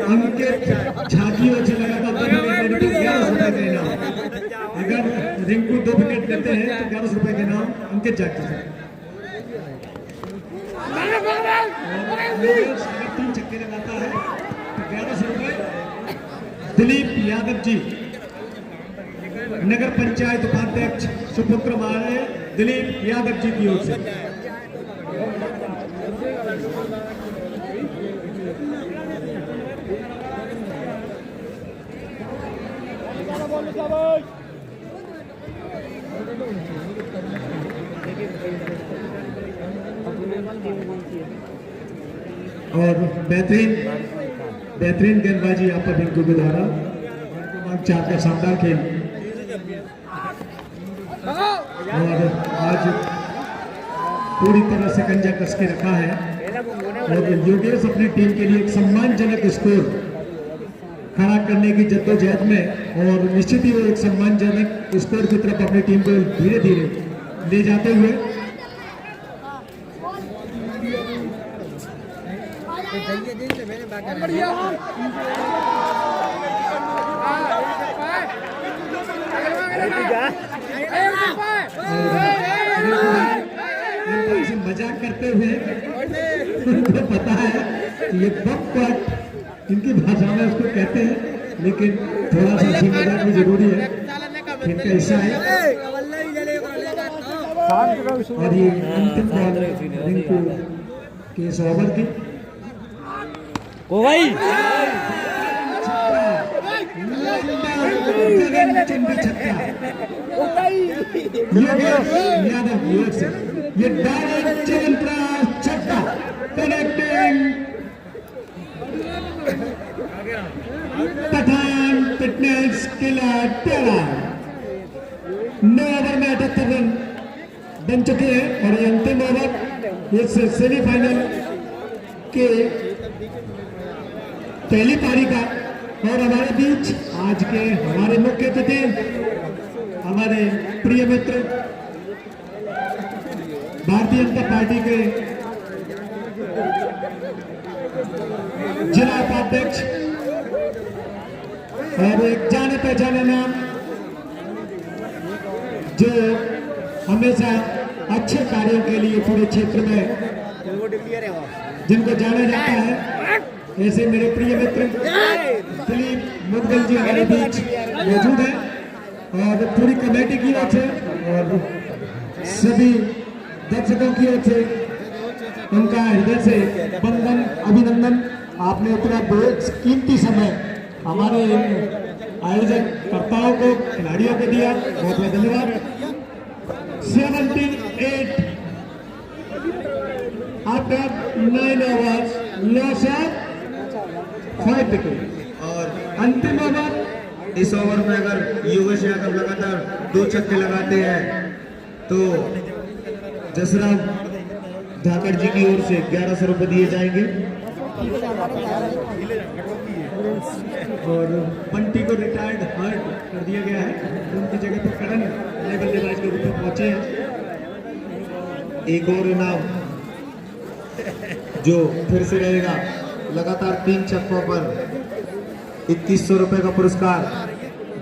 अंकित झांकी अच्छी लगा था 11 रुपए के इनाम। अगर रिंकू 2 विकेट लेते हैं तो 11 रुपए के नाम अंकित झांकी से। 3 छक्के लगाता है तो 11 रुपए दिलीप यादव जी नगर पंचायत उपाध्यक्ष सुपुत्र महाराज दिलीप यादव जी की ओर से। और बेहतरीन गेंदबाजी यहाँ पर रिंकू के द्वारा 4 का शानदार खेल और आज पूरी तरह से कंजा कस के रखा है और योगेश अपनी टीम के लिए एक सम्मानजनक स्कोर खड़ा करने की जद्दोजहद में और निश्चित ही वो एक सम्मानजनक स्कोर की तरफ अपनी टीम को धीरे धीरे ले जाते हुए मजाक करते हुए उनको पता है कि ये बकवाट इनकी भाषा में उसको कहते हैं, लेकिन थोड़ा सा हंसी मजाक भी जरूरी है, इनका हिस्सा है। और ये अंतिम बॉल रिंकू के इस ओवर की यादव से ये डायरेक्ट छक्का connecting Pathan fitness killer 9 over में 78 रन बन चुके हैं और ये अंतिम ओवर इस सेमीफाइनल के पहली पारी का। और हमारे बीच आज के हमारे मुख्य अतिथि हमारे प्रिय मित्र भारतीय जनता पार्टी के जिला उपाध्यक्ष और एक जाने पहचाने नाम जो हमेशा अच्छे कार्यों के लिए पूरे क्षेत्र में जिनको जाना जाता है, ऐसे मेरे प्रिय मित्र दिलीप मुदगल जी हमारे बीच मौजूद है और पूरी कमेटी की ओर से और सभी दर्शकों की ओर से उनका हृदय से वंदन अभिनंदन। आपने उतना कीमती समय हमारे आयोजक कर्ताओं को खिलाड़ियों को दिया, बहुत बहुत धन्यवाद। 78 after 9 overs loss of 5 wicket. और अंतिम ओवर इस ओवर में अगर योगेश यादव लगातार 2 छक्के लगाते हैं तो जसराम धाकड़ जी की ओर से 1100 रुपए दिए जाएंगे और बंटी को रिटायर्ड हर्ट कर दिया गया है, उनकी जगह पर करण नए बल्लेबाज के रूप में पहुंचे हैं। एक और इनाम जो फिर से रहेगा, लगातार 3 छक्कों पर 2100 रुपए का पुरस्कार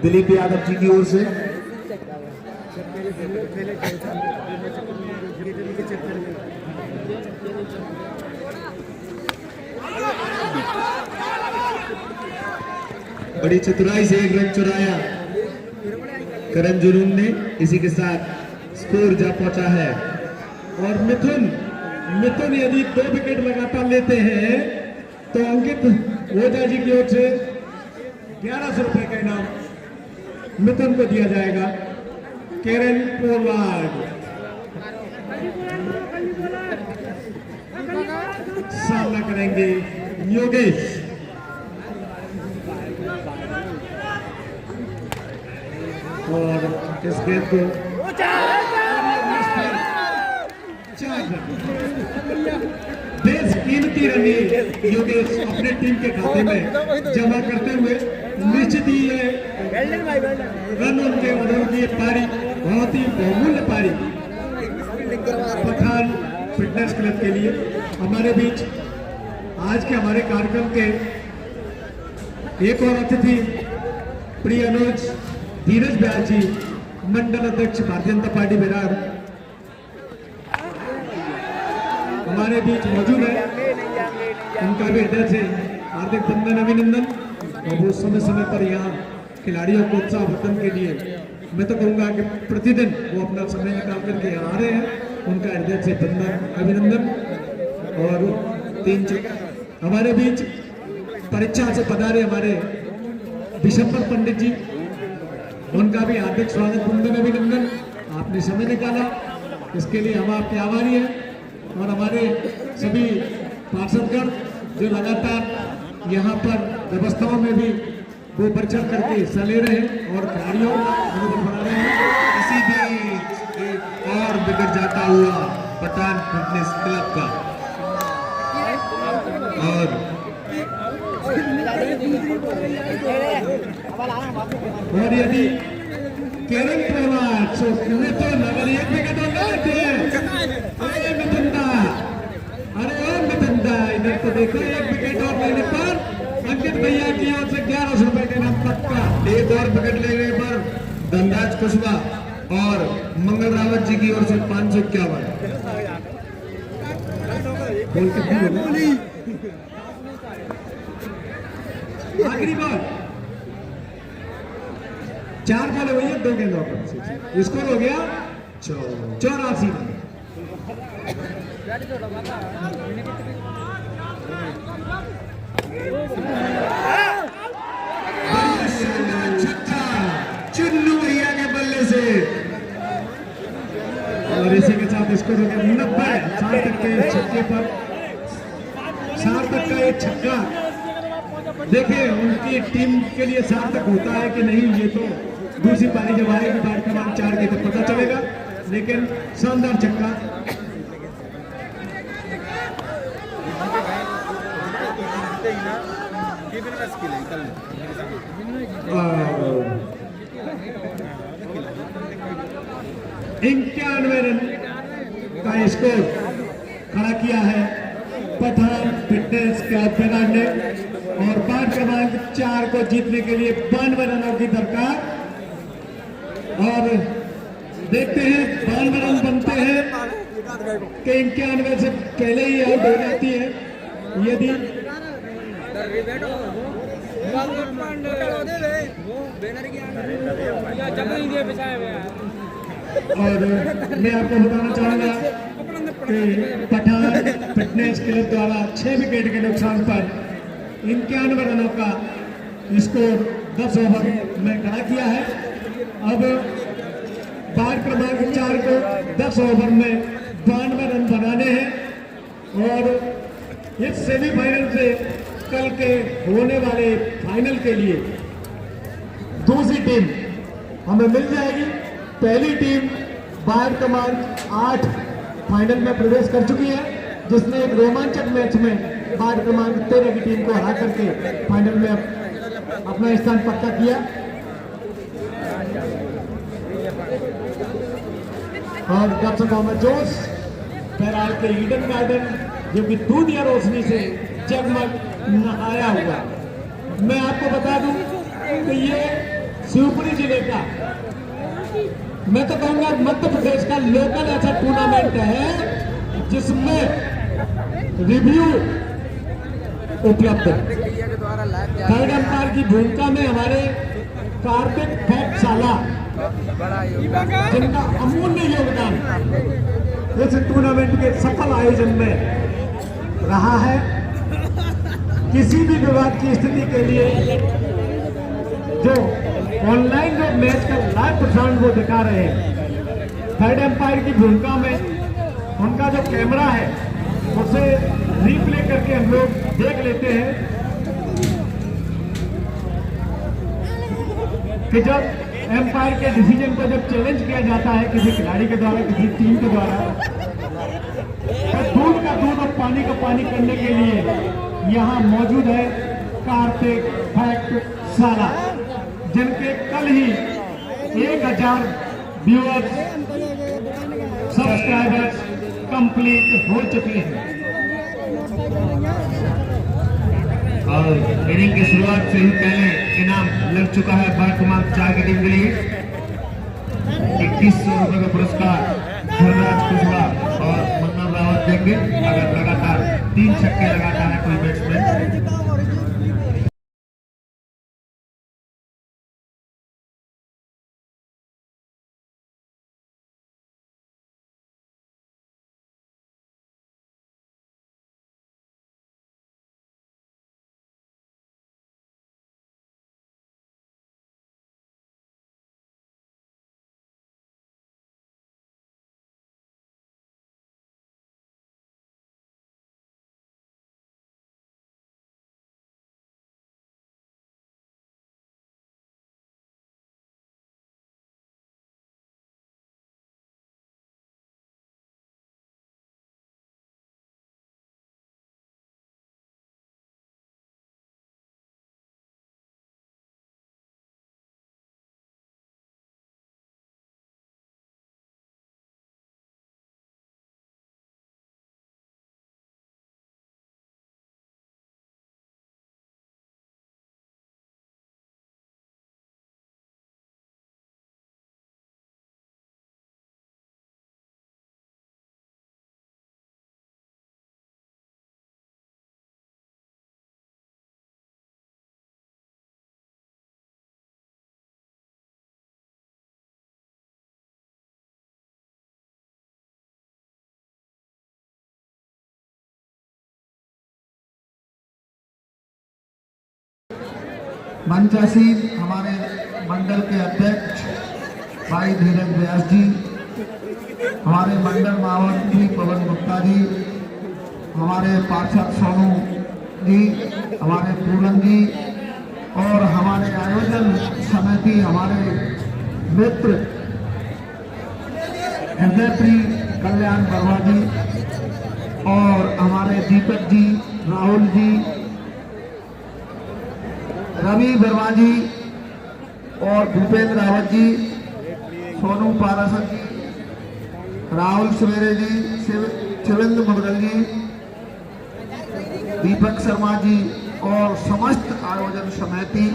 दिलीप यादव जी की ओर से। बड़ी चतुराई से 1 रन चुराया करण जुनून ने, इसी के साथ स्कोर जा पहुंचा है। और मिथुन यदि 2 विकेट लगातार लेते हैं तो अंकित ओझा जी की ओर से 1100 रुपए का इनाम मिथुन को दिया जाएगा। केरन पोलार्ड सामना करेंगे योगेश। और इस गेंद को 4 बेशकीमती रन योगेश अपने टीम के खाते में जमा करते हुए निश्चित ही ये रन उनके उनकी पारी बहुत ही बहुमूल्य पारी पठान फिटनेस क्लब के लिए। हमारे बीच आज के हमारे कार्यक्रम के एक और अतिथि प्रिय अनुज धीरज ब्यास जी, मंडल अध्यक्ष भारतीय जनता पार्टी बिहार, हमारे बीच मौजूद है। उनका भी हृदय से हार्दिक वंदन अभिनंदन। और वो समय समय पर यहाँ खिलाड़ियों को उत्साहवर्धन के लिए मैं तो कहूँगा कि प्रतिदिन वो अपना समय निकाल करके यहाँ आ रहे हैं। उनका हृदय से वंदन अभिनंदन। और 3 हमारे बीच परीक्षा से पधारे हमारे विशंबर पंडित जी, उनका भी हार्दिक स्वागत वंदन अभिनंदन। आपने समय निकाला, इसके लिए हम आपके आभारी हैं। और हमारे सभी पार्षदगण जो लगातार यहाँ पर व्यवस्थाओं में भी वो बढ़ चढ़ करके हिस्सा ले रहे हैं और खिलाड़ियों को बना रहे हैं। इसी बीच एक और बिगड़ जाता हुआ पठान फिटनेस क्लब का, और यदि केरन पोलार्ड तो अगर 1 विकेट और लेते हैं, अरे मितंदा इधर तो देखो, 1 विकेट और लेने पर अंकित भैया की ओर से 1100 रुपए के नाम पक्का। एक और विकेट लेने पर धनराज कुशवाहा और मंगल रावत जी की ओर से 551। आखिरी बॉल 4 बॉल हुई है, 2 गेंदों पर स्कोर हो गया 84। चुन्नू भैया के बल्ले से, और इसी के साथ स्कोर हो गया 90। सार्थक के छक्के पर, सार्थक का एक छक्का, देखिए उनकी टीम के लिए सार्थक होता है कि नहीं, ये तो दूसरी पारी जब आएगी पारी क्रमांक 4 की तो पता चलेगा। लेकिन शानदार छक्का। इक्यानवे रन का स्कोर खड़ा किया है पठान फिटनेस क्लब बिहार ने। और पारी क्रमांक 4 को जीतने के लिए 92 रनों की दरकार। और देखते हैं 92 रन बनते हैं कि 91 से पहले ही आउट हो जाती है। यदि और मैं आपको बताना चाहूंगा कि पठान फिटनेस क्लब द्वारा 6 विकेट के नुकसान पर 91 रनों का स्कोर 10 ओवर में खड़ा किया है। अब पारी क्रमांक 4 को 10 ओवर में 92 रन बनाने हैं। और इस सेमीफाइनल से कल के होने वाले फाइनल के लिए दूसरी टीम हमें मिल जाएगी। पहली टीम पारी क्रमांक 8 फाइनल में प्रवेश कर चुकी है, जिसने एक रोमांचक मैच में पारी क्रमांक 13 की टीम को हरा करके फाइनल में अपना स्थान पक्का किया। और दर्शकों में जोश बैराज के ईडन गार्डन जो कि दूध या रोशनी से जगमग नहाया हुआ। मैं आपको बता दूं कि ये शिवपुरी जिले का, मैं तो कहूंगा मध्य प्रदेश का लोकल ऐसा टूर्नामेंट है जिसमें रिव्यू उपलब्ध है। थर्ड अंपायर की भूमिका में हमारे कार्तिक फैक्टशाला, जिनका अमूल्य योगदान इस टूर्नामेंट के सफल आयोजन में रहा है। किसी भी विवाद की स्थिति के लिए जो ऑनलाइन जो मैच का लाइव प्रसारण वो दिखा रहे हैं, थर्ड एम्पायर की भूमिका में उनका जो कैमरा है उसे रिप्ले करके हम लोग देख लेते हैं कि जब एम्पायर के डिसीजन को जब चैलेंज किया जाता है किसी खिलाड़ी के द्वारा, किसी टीम के द्वारा, तो दूध का दूध और पानी का पानी करने के लिए यहाँ मौजूद है कार्तिक फैक्टशाला, जिनके कल ही 1000 व्यूअर्स सब्सक्राइबर्स कंप्लीट हो चुके हैं। और इनिंग की शुरुआत से ही पहले इनाम लग चुका है वर्तमान 4 की टीम के लिए। 2100 रुपए का पुरस्कार धर्मराज कुशवाहा और मन्ना रावत देंगे अगर लगातार 3 छक्के लगाता है कोई बैट्समैन। मंचासीन हमारे मंडल के अध्यक्ष भाई धीरज व्यास जी, हमारे मंडल महामंत्री पवन गुप्ता जी, हमारे पार्षद सोनू जी, हमारे पूरन जी और हमारे आयोजन समिति हमारे मित्र हृदयप्री कल्याण वर्मा जी और हमारे दीपक जी, राहुल जी, रवि वर्मा जी और भूपेंद्र रावत जी, सोनू पारासर जी, राहुल सवेरे जी, शिवेंद्र मुदगल जी, दीपक शर्मा जी और समस्त आयोजन समिति,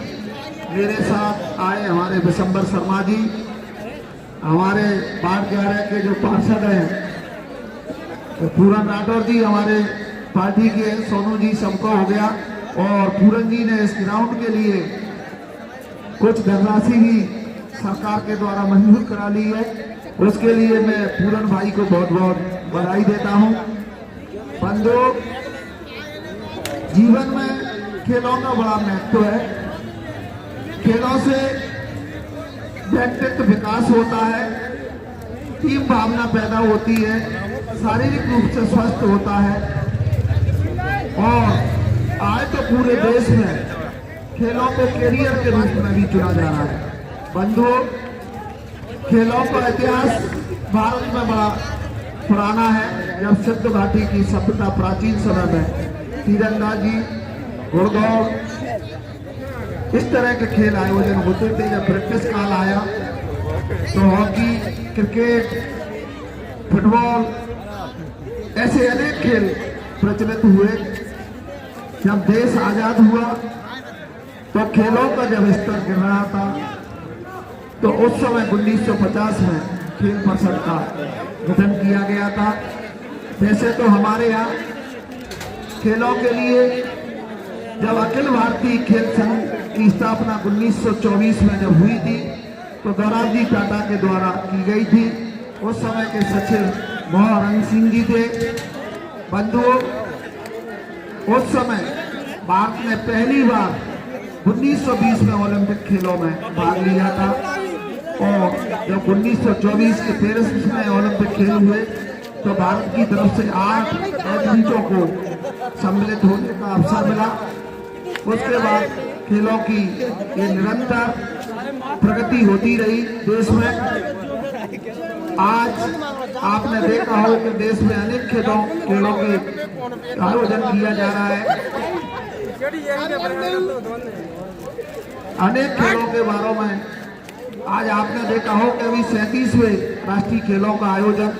मेरे साथ आए हमारे विशंबर शर्मा जी, हमारे वार्ड 11 के जो पार्षद हैं पूरन राठौर जी, हमारे पार्टी के सोनू जी, सबका हो गया। और पूरन जी ने इस ग्राउंड के लिए कुछ धनराशि भी सरकार के द्वारा मंजूर करा ली है, उसके लिए मैं पूरन भाई को बहुत बहुत बधाई देता हूं। बंधुओं, जीवन में खेलों का बड़ा महत्व है। खेलों से व्यक्तित्व विकास होता है, टीम भावना पैदा होती है, शारीरिक रूप से स्वस्थ होता है और आज तो पूरे देश में खेलों को कैरियर के रूप में भी चुना जा रहा है। बंधुओं, खेलों का इतिहास भारत में बड़ा पुराना है। जब सिंधु घाटी की सभ्यता प्राचीन समय में तीरंदाजी, घुड़दौड़, इस तरह के खेल आयोजन होते थे। जब ब्रिटिश काल आया तो हॉकी, क्रिकेट, फुटबॉल ऐसे अनेक खेल प्रचलित हुए। जब देश आजाद हुआ तो खेलों का जब स्तर गिर रहा था तो उस समय 1950 में खेल परिषद का गठन किया गया था। वैसे तो हमारे यहाँ खेलों के लिए जब अखिल भारतीय खेल संघ की स्थापना 1924 में जब हुई थी तो दोराबजी टाटा के द्वारा की गई थी। उस समय के सचिव मोहन सिंह जी थे। बंधुओं, उस समय भारत ने पहली बार 1920 में ओलंपिक खेलों में भाग लिया था और जब 1924 के पेरिस में ओलंपिक खेल हुए तो भारत की तरफ से 8 एथलीटों को सम्मिलित होने का अवसर मिला। उसके बाद खेलों की ये निरंतर प्रगति होती रही देश में। आज आपने देखा हो कि देश में अनेक खेलों के आयोजन किया जा रहा है। अनेक खेलों के बारे में आज आपने देखा हो कि अभी 37वें राष्ट्रीय खेलों का आयोजन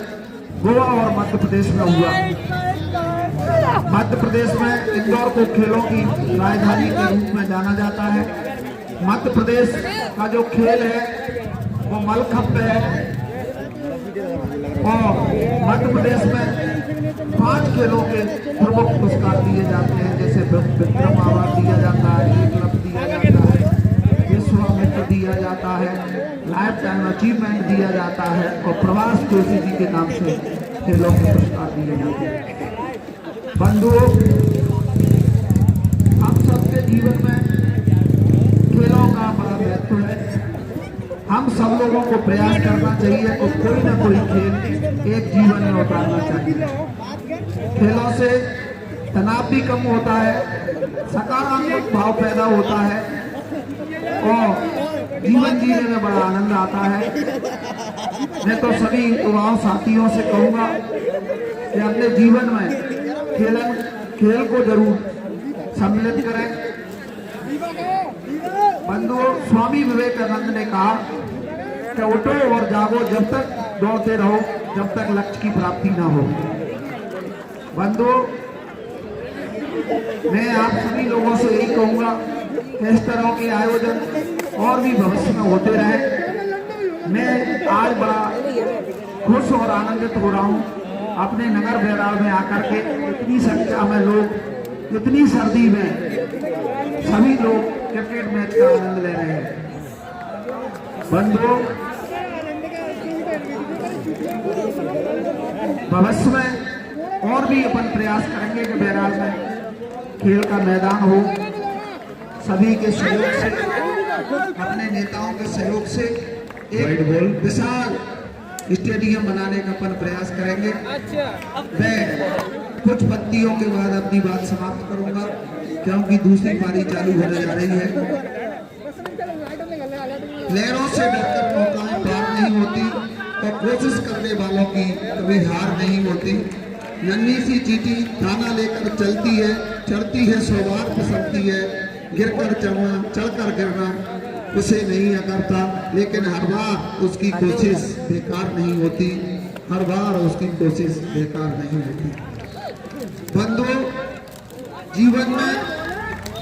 गोवा और मध्य प्रदेश में हुआ। मध्य प्रदेश में इंदौर को खेलों की राजधानी के रूप में जाना जाता है। मध्य प्रदेश का जो खेल है वो मलखंभ है और मध्य प्रदेश में 5 खेलों के प्रमुख पुरस्कार दिए जाते हैं, जैसे विक्रम अवार्ड दिया जाता है, एकलव्य दिया जाता है, विश्वामित्र दिया जाता है, लाइफ टाइम अचीवमेंट दिया जाता है और प्रवास जोशी जी के नाम से खेलों के पुरस्कार दिए जाते हैं। बंधुओं, हम सबके जीवन में खेलों का बड़ा महत्व है। हम सब लोगों को प्रयास करना चाहिए कि कोई ना कोई खेल एक जीवन में उतारना चाहिए। खेलों से तनाव भी कम होता है, सकारात्मक भाव पैदा होता है और जीवन जीने में बड़ा आनंद आता है। मैं तो सभी युवाओं साथियों से कहूँगा कि अपने जीवन में खेल को जरूर सम्मिलित करें। बंधुओं, स्वामी विवेकानंद ने कहा कि उठो और जागो, जब तक दौड़ते रहो जब तक लक्ष्य की प्राप्ति ना हो। बंधुओं, मैं आप सभी लोगों से यही कहूंगा कि इस तरह के आयोजन और भी भविष्य में होते रहे। मैं आज बड़ा खुश और आनंदित हो रहा हूँ अपने नगर बैराड़ में आकर के। इतनी संख्या में लोग, इतनी सर्दी में सभी लोग क्रिकेट मैच का आनंद ले रहे हैं। बंधुओं, भविष्य में और भी अपन प्रयास करेंगे कि बैराड़ में खेल का मैदान हो। सभी के सहयोग से, अपने नेताओं के सहयोग से एक विशाल स्टेडियम बनाने का अपन प्रयास करेंगे। मैं कुछ पंक्तियों के बाद अपनी बात समाप्त करूंगा क्योंकि दूसरी पारी चालू होने जा रही है। लहरों से डरकर नौकाएं पार नहीं होती और कोशिश करने वालों की कभी हार नहीं होती। नन्ही सी चींटी दाना लेकर चलती है, चढ़ती है 100 बार फिसलती है, गिरकर चढ़ना, चढ़कर गिरना उसे नहीं अकड़ता, लेकिन हर बार उसकी कोशिश बेकार नहीं होती, हर बार उसकी कोशिश बेकार नहीं होती। बंधुओं, जीवन में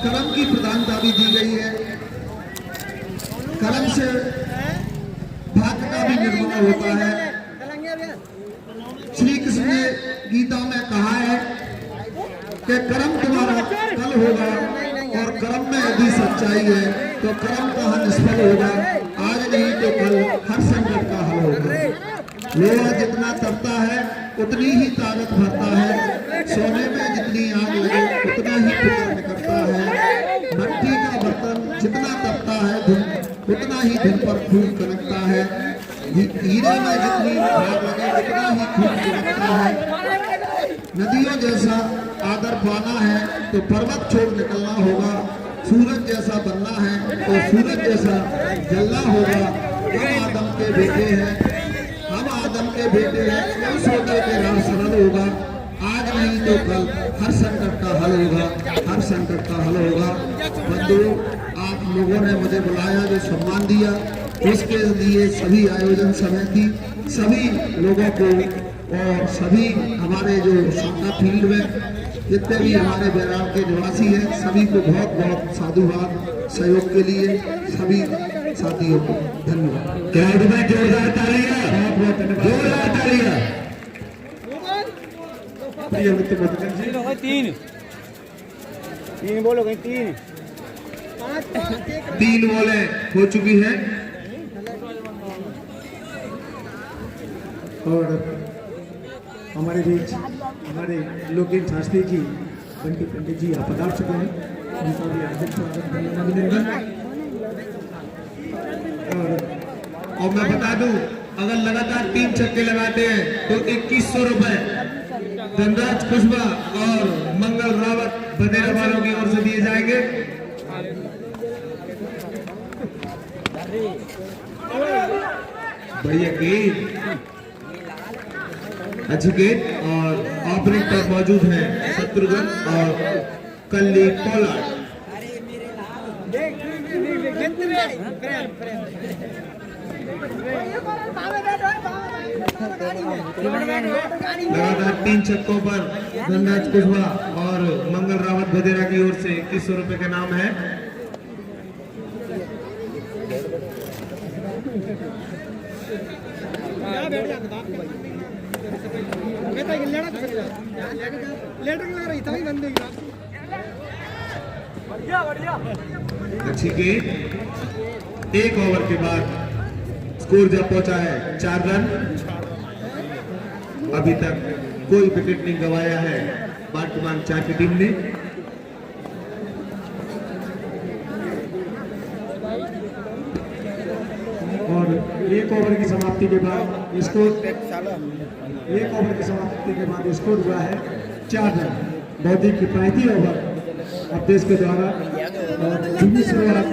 कलम की प्रधानता भी दी गई है। कलम से भाग्य का भी निर्माण होता है। श्री कृष्ण ने गीता में कहा है कि कर्म तुम्हारा कल होगा और कर्म में यदि सच्चाई है तो कर्म का निष्फल होगा, आज नहीं तो कल हर संकट का हल होगा। लोहा जितना तपता है उतनी ही ताकत भरता है, सोने में जितनी आग लगे उतना ही फिक्र निकलता है, मिट्टी का बर्तन जितना तपता है उतना ही दिन पर खून कनकता है, हीरे में जितनी आग लगे उतना ही खून कनकता है। नदियों जैसा आदर पाना है तो पर्वत छोड़ निकलना होगा, सूरज जैसा बनना है तो सूरज जैसा जलना होगा। हम आदम के बेटे हैं, हम आदम के बेटे हैं, कल सोचे के राह सरल होगा, आज नहीं तो कल हर संकट का हल होगा, हर संकट का हल होगा। बंधुओं, आप लोगों ने मुझे बुलाया, जो सम्मान दिया, उसके लिए सभी आयोजन समिति, सभी लोगों को और सभी हमारे जो शाखा फील्ड में जितने भी हमारे बैराग के निवासी हैं सभी को बहुत बहुत साधुवाद सहयोग के लिए सभी साथियों को धन्यवाद। क्राउड में जोरदार तालियां, बहुत बहुत धन्यवाद। जोरदार तालियां। प्रिय मित्र मुद्गल जी, तीन बोलो कहीं तीन 3 बॉलें हो चुकी हैं और हमारे बीच हमारे लोकगीत शास्त्री जी बंटी पंडित जी आप पधार चुके हैं, उनका भी हार्दिक स्वागत अभिनंदन। और मैं बता दूं अगर लगातार 3 छक्के लगाते हैं तो 2100 रुपए धनराज कुशवाहा और मंगल रावत बदेरा वालों की ओर से दिए जाएंगे। बढ़िया गेंद, अच्छी गेंद और ओपनिंग पर मौजूद हैं शत्रुघ्न और कल्ली पोलार्ड। लगातार 3 छक्कों पर धनराज कुशवाहा और मंगल रावत बदेरा की ओर से 2100 रुपए का नाम है। अच्छी गेंद, 1 ओवर के बाद स्कोर जब पहुंचा है 4 रन। अभी तक कोई विकेट नहीं गंवाया है वर्तमान 4 की टीम ने। और 1 ओवर की समाप्ति के बाद स्कोर हुआ है 4 रन। बहुत ही किफायती ओवर अब देश के द्वारा और शुरुआत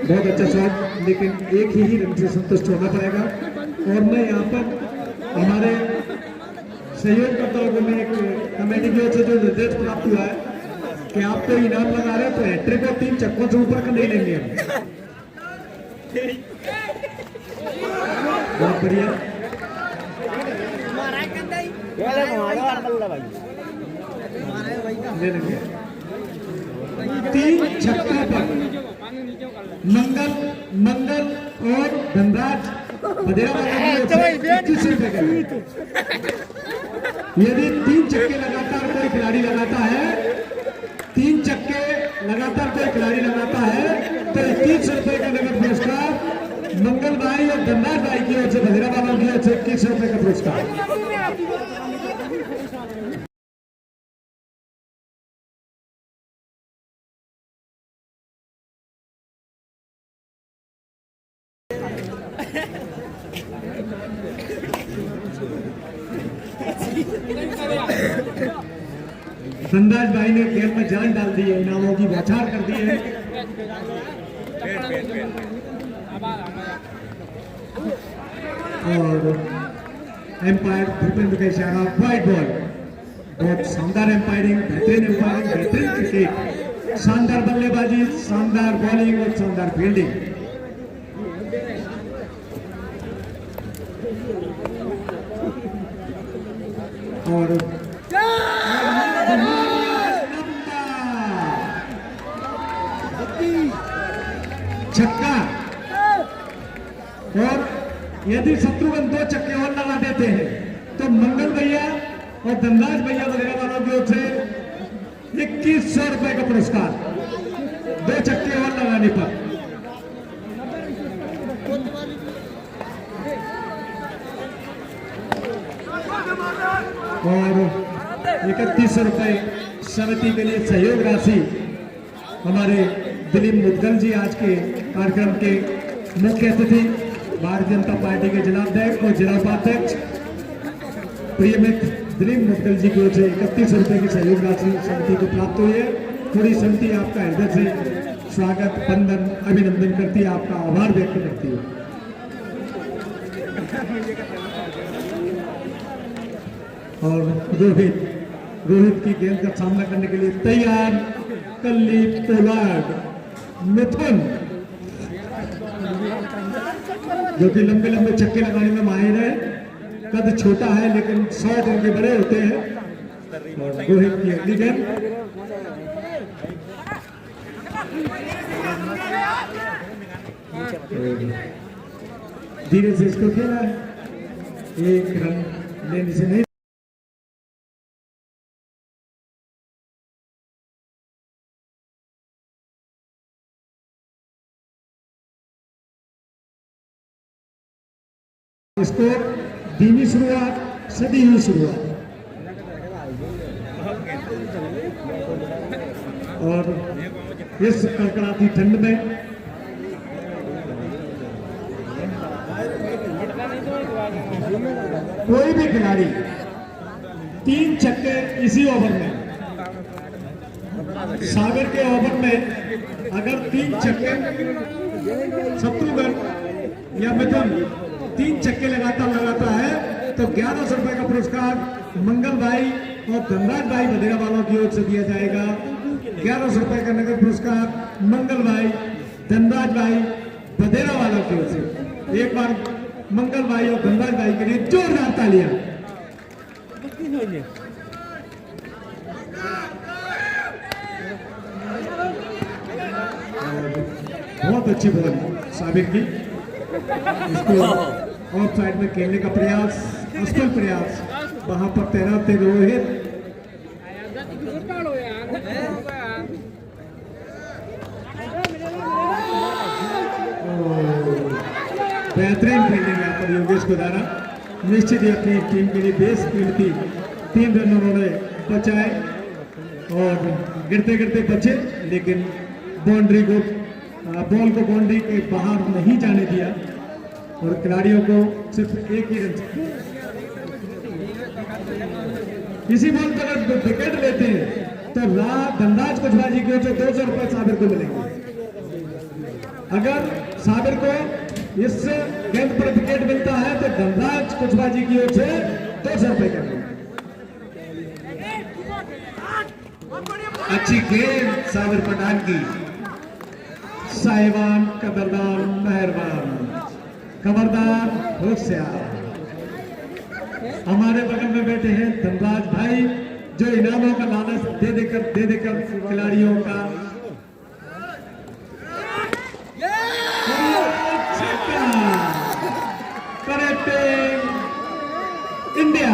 बहुत अच्छा शॉट, लेकिन एक ही रन से संतुष्ट होना पड़ेगा। और मैं यहाँ पर हमारे सहयोगकर्ताओं को मैं एक कमेटी की ओर से जो निर्देश प्राप्त हुआ है कि आपको इनाम लगा रहे तो हैट्रिक को 3 छक्कों से ऊपर का नहीं लेंगे हम। बहुत बढ़िया, ले लेंगे 3 छक्कों पर मंगल और धनराज बदेरा वालों की ओर से 21 रुपए का। यदि 3 छक्के लगातार कोई खिलाड़ी लगाता है, 3 छक्के लगातार कोई खिलाड़ी लगाता है तो 21 रुपए का नगद पुरस्कार मंगल भाई और धनराज भाई की ओर से बदेरा वालों की ओर से 21 रुपए का पुरस्कार। धनराज भाई ने खेल में जान डाल दी है, इनामों की बौछार कर दी है। और एम्पायर भूपेंद्र का इशारा, व्हाइट बॉल। बहुत शानदार एम्पायरिंग, बेहतरीन एम्पायरिंग, बेहतरीन क्रिकेट, शानदार बल्लेबाजी, शानदार बॉलिंग और शानदार फील्डिंग। और छक्का। और यदि शत्रुघ्न 2 छक्के और लगा देते हैं तो मंगल भैया और धनराज भैया वगैरह वालों की ओर से 2100 रुपए का पुरस्कार 2 छक्के और लगाने पर। और 3100 रुपए समिति के लिए सहयोग राशि हमारे दिलीप मुद्गल जी आज के कार्यक्रम के मुख्य अतिथि, भारतीय जनता पार्टी के जिलाध्यक्ष और जिला उपाध्यक्ष प्रिय मित्र दिलीप मुद्गल जी की ओर से 3100 रुपए की सहयोग राशि समिति को प्राप्त हुई है। पूरी समिति आपका हृदय से स्वागत, वंदन, अभिनंदन करती है, आपका आभार व्यक्त करती है। और रोहित रोहित की गेंद का सामना करने के लिए तैयार। कल्ली पोलार्ड, मिथुन जो कि लंबे लंबे छक्के लगाने में माहिर है, कद छोटा है लेकिन 100 रन के बड़े होते हैं। और रोहित की अगली गेंद, धीरे से इसको खेला है, एक रन लेने से नहीं। इसको धीमी शुरुआत, सदी हुई शुरुआत, और इस कड़कड़ाती ठंड में कोई भी खिलाड़ी 3 छक्के इसी ओवर में, सागर के ओवर में अगर 3 छक्के शत्रुघ्न या मिथुन 3 छक्के लगाता है तो 1100 रुपए का पुरस्कार मंगल भाई और धनराज भाई बधेरा वालों की ओर से दिया जाएगा। 1100 रुपए का नगद पुरस्कार मंगल भाई, धनराज भाई बधेरा वालों की ओर से। एक बार मंगल भाई और धनराज भाई के लिए जोरदार तालियां। बहुत अच्छी बॉल साबिर की, इसको ऑफ साइड में खेलने का प्रयास, असफल प्रयास, वहां पर तैनात थे रोहित। बेहतरीन फील्डिंग यहाँ पर योगेश गोदारा, निश्चित ही अपनी टीम के लिए बेस फील्ड थी। 3 रन उन्होंने बचाए और गिरते गिरते बचे, लेकिन बाउंड्री को, बॉल को बाउंड्री के बाहर नहीं जाने दिया और खिलाड़ियों को सिर्फ एक ही रन। इसी बॉल पर अगर विकेट लेते हैं तो धनराज कुशवाहा जी की ओर से 200 रुपए साबिर को मिलेंगे। अगर साबिर को इस गेंद पर विकेट मिलता है तो धनराज कुशवाहा जी की ओर से 200 रुपए का। अच्छी गेंद साबिर पठान की। साहिबान, कदरदान, मेहरबान, खबरदार, होशियार। हमारे बगल में बैठे हैं धनराज भाई, जो इनामों का लालच दे देकर खिलाड़ियों का करेक्टिंग इंडिया।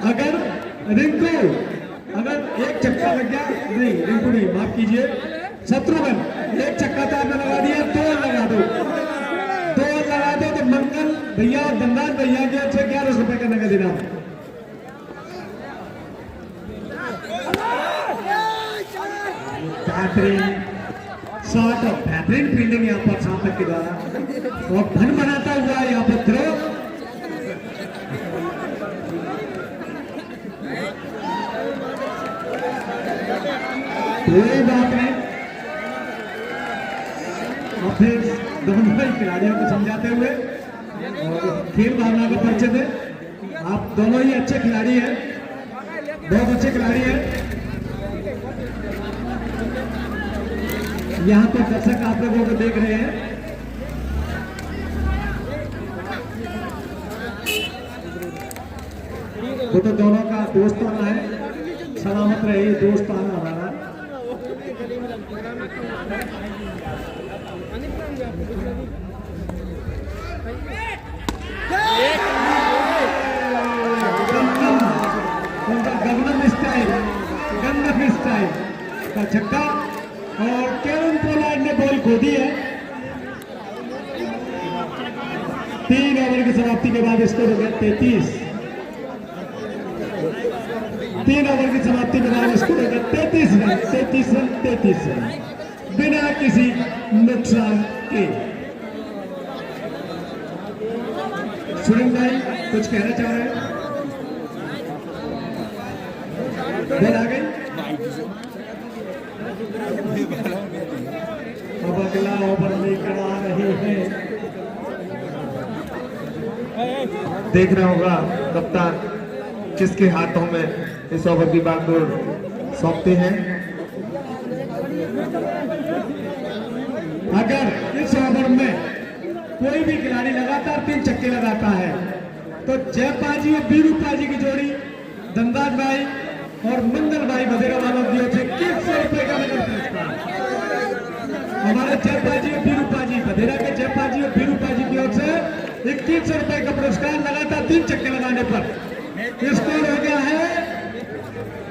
अगर रिंकू, अगर एक छक्का लग गया, नहीं रिंकू नहीं, माफ कीजिए, शत्रुघ्न, एक छक्का तो आपने लगा दिया, 2 लगा दो, 2 लगा दो तो मंगल भैया और धनराज भैया के 1100 रुपए का नगद इनाम। बेहतरीन शॉट और बेहतरीन फील्डिंग यहाँ पर सार्थक के द्वारा, और धन बनाता हुआ यहाँ पर थ्रो। कोई बात नहीं, और फिर दोनों ही खिलाड़ियों को समझाते हुए और खेल भावना का परिचय दें। आप दोनों ही अच्छे खिलाड़ी हैं, बहुत अच्छे खिलाड़ी हैं। यहाँ पर दर्शक आप लोगों को देख रहे हैं। वो तो दोनों का दोस्ताना है, सलामत रहे दोस्ताना हमारा। गंगम स्टाइल का छक्का, और केवन पोलार्ड ने बॉल खो दी है। 3 ओवर की समाप्ति के बाद स्कोर हो गया 33। 3 ओवर की समाप्ति के बाद स्कोर हो गया 33 रन, 33 रन, 33 रन, बिना किसी नुकसान के। सुरेंद्र भाई कुछ कहना चाह रहे हैं? बॉल आ गई। देखना होगा कप्तान किसके हाथों में इस ओवर की बागडोर सौंपते हैं। अगर इस ओवर में कोई भी खिलाड़ी लगातार 3 छक्के लगाता है तो जयपाजी और बीरूपाजी की जोड़ी धनराज भाई और मंगल भाई भदेरा वालों की ओर से 2100 रुपए का नगद पुरस्कार। हमारे जयपाजी और बीरूपाजी भदेरा के जयपाजी और बीरूपाजी की ओर से 2100 रुपए का पुरस्कार लगातार 3 छक्के लगाने पर। स्कोर हो गया है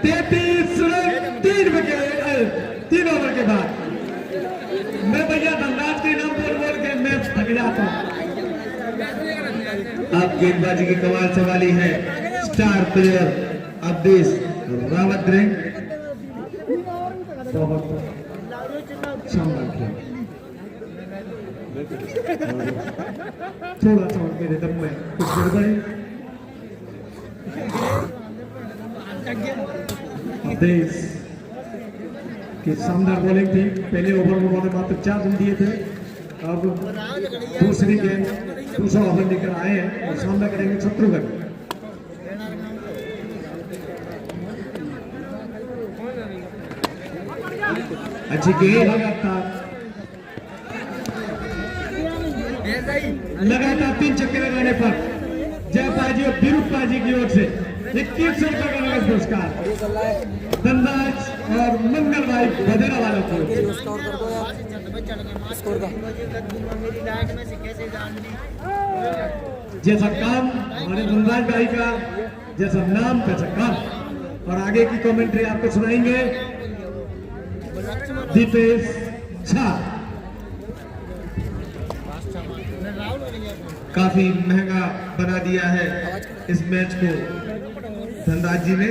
33 रन 3 ओवर के बाद। मैं भैया धनराज के नाम बोल के मैं थक जाता हूं। अब गेंदबाजी की कमाल सवाली है स्टार प्लेयर अवधेश रावत। बहुत शानदार खेल, थोड़ा सा उनके रिदम में कुछ गड़बड़ी। अवधेश की शानदार बॉलिंग थी। पहले ओवर में उन्होंने मात्र 4 रन दिए थे। अब दूसरी गेंद दूसरा ओवर लेकर आए हैं और सामना करेंगे शत्रुघ्न। अच्छी गेंद लगातार 3 छक्के लगाने पर जयपाजी और बीरूपाजी की ओर से 2100 रुपए का नगद पुरस्कार धनराज और मंगल भाई भदेरा वालों को। जैसा काम हमारे धनराज भाई का, जैसा नाम वैसा काम। और आगे की कमेंट्री आपको सुनाएंगे दीपेश झा। काफी महंगा बना दिया है इस मैच को धनराज जी ने।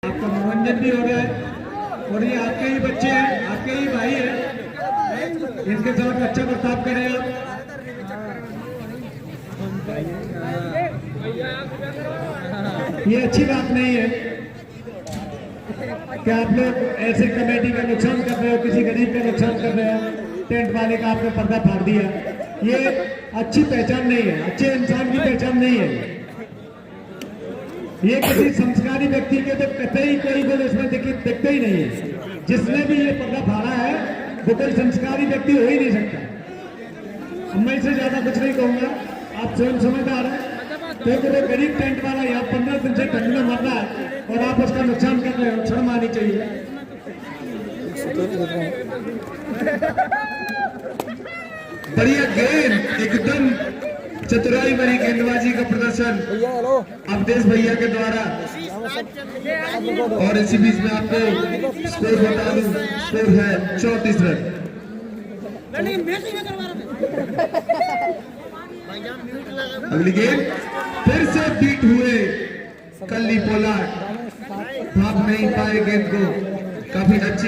आपका मनोरंजन भी हो गया है और ये आपके ही बच्चे हैं, आपके ही भाई हैं, इनके साथ अच्छा बर्ताव करें आप। ये अच्छी बात नहीं है कि आप लोग ऐसे कमेटी का नुकसान कर रहे हो, किसी गरीब का नुकसान कर रहे हो। टेंट वाले का आपने पर्दा फाड़ दिया, ये अच्छी पहचान नहीं है, अच्छे इंसान की पहचान नहीं है। ये किसी संस्कारी व्यक्ति के तो कतई कोई गुण इसमें दिखते ही नहीं है। जिसने भी ये पर्दा फाड़ा है वो कोई संस्कारी व्यक्ति हो ही नहीं सकता। मैं इससे ज्यादा कुछ नहीं कहूंगा, आप स्वयं समझदार हैं। क्योंकि वो गरीब टेंट वाला यहाँ 15 दिन से ठंड में मर रहा है और आप उसका नुकसान कर रहे हो, शर्म आनी चाहिए। बढ़िया गेंद, एकदम चतुराई भरी गेंदबाजी का प्रदर्शन अवधेश भैया के द्वारा। और इसी बीच में आपको स्कोर बता दूं, स्कोर है 34 रन। अगली गेंद फिर से बीट हुए कल्ली पोलार्ड, भाग नहीं पाए गेंद को। काफी अच्छी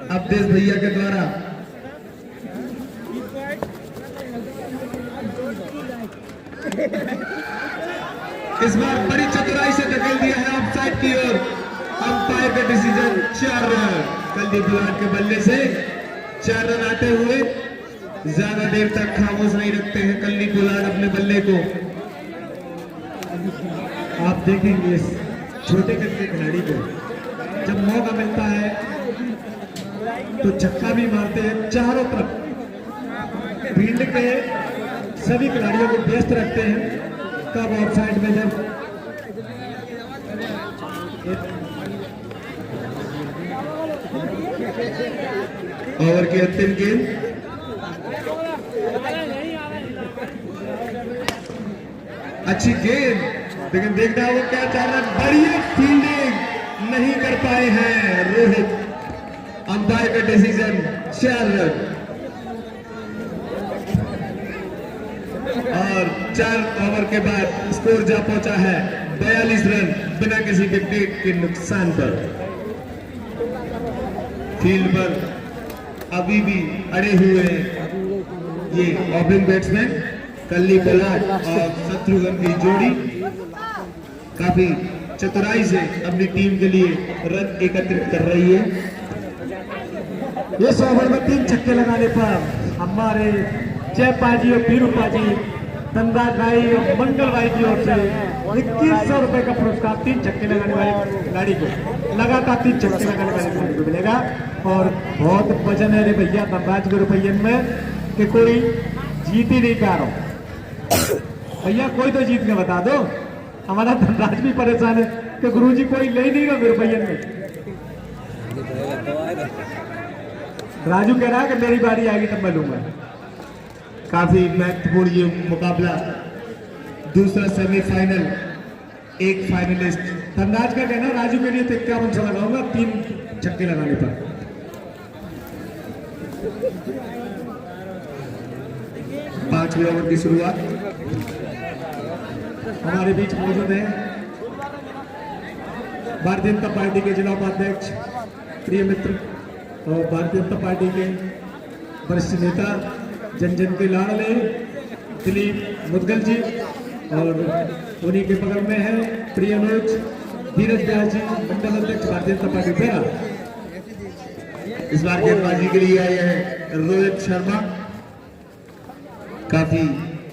अवधेश भैया के द्वारा। इस बार बड़ी चतुराई से धकेल दिया है ऑफसाइड की ओर। अंपायर का डिसीजन 4 रन। कल्ली पोलार्ड के बल्ले से 4 रन आते हुए ज्यादा देर तक खामोश नहीं रखते हैं कल्ली पोलार्ड अपने बल्ले को। आप देखेंगे इस छोटे कद के खिलाड़ी को जब मौका मिलता है तो छक्का भी मारते हैं। चारों तरफ फील्ड के सभी खिलाड़ियों को व्यस्त रखते हैं। कब ऑफसाइड में जब ओवर की अंतिम गेंद, अच्छी गेंद, लेकिन देखना वो क्या चाह रहा है। बढ़िया फील्डिंग नहीं कर पाए हैं रोहित। अंपायर का डिसीजन 4 रन। 4 ओवर के बाद स्कोर जा पहुंचा है 42 रन बिना किसी विकेट के नुकसान पर। फील्ड पर अभी भी अड़े हुए ये ओपनिंग बैट्समैन कल्ली बलाट और शत्रुघ्न की जोड़ी काफी चतुराई से अपनी टीम के लिए रन एकत्रित कर रही है। इस ओवर में 3 छक्के लगाने पर हमारे जयपाजी और पीरूपाजी धनराज भाई और मंगल भाई की ओर से 2100 रुपए का पुरस्कार 3 छक्के लगाने वाले खिलाड़ी को, लगातार 3 छक्के लगाने वाले खिलाड़ी को मिलेगा। और बहुत वजन है रे भैया धनराज के रुपये में कि कोई जीत ही नहीं पा रहा। भैया कोई तो जीत के बता दो, हमारा धनराज भी परेशान है कि गुरुजी कोई ले नहीं रहा मेरे रुपये में। राजू कह रहा है कि मेरी बारी आएगी तब मैं लूंगा। काफी महत्वपूर्ण ये मुकाबला, दूसरा सेमीफाइनल, एक फाइनलिस्ट। धनराज का कहना राजू के लिए तो 51 सौ लगाऊंगा 3 छक्के लगाने पर। पांचवें ओवर की शुरुआत। हमारे बीच मौजूद है भारतीय जनता पार्टी के जिला उपाध्यक्ष प्रिय मित्र और भारतीय जनता पार्टी के वरिष्ठ नेता जन जन के लाडले दिलीप मुदगल जी, और उन्हीं के बगल में है प्रिय अनुज धीरज व्यास जी, मंडल अध्यक्ष भारतीय जनता पार्टी पेरा। इस बार गेंदबाजी के लिए आए हैं रोहित शर्मा। काफी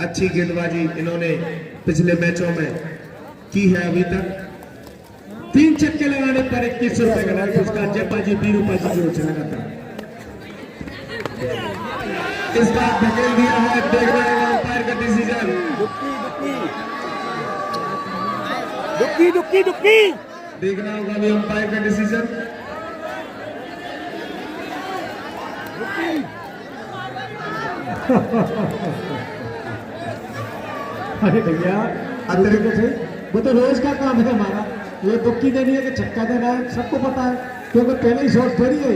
अच्छी गेंदबाजी इन्होंने पिछले मैचों में की है अभी तक। 3 छक्के लगाने पर 2100 रुपए का पुरस्कार जयपाजी पीरूपाजी की ओर से लगातार। इस बार धकेल दिया है, देखना होगा अंपायर का डिसीजन। दुक्की देखना होगा अभी अंपायर का डिसीजन। अरे भैया तरीके से वो तो रोज का काम है हमारा, ये दुक्की देनी है कि छक्का देना है सबको पता है, क्योंकि पहले ही शॉट थोड़ी है।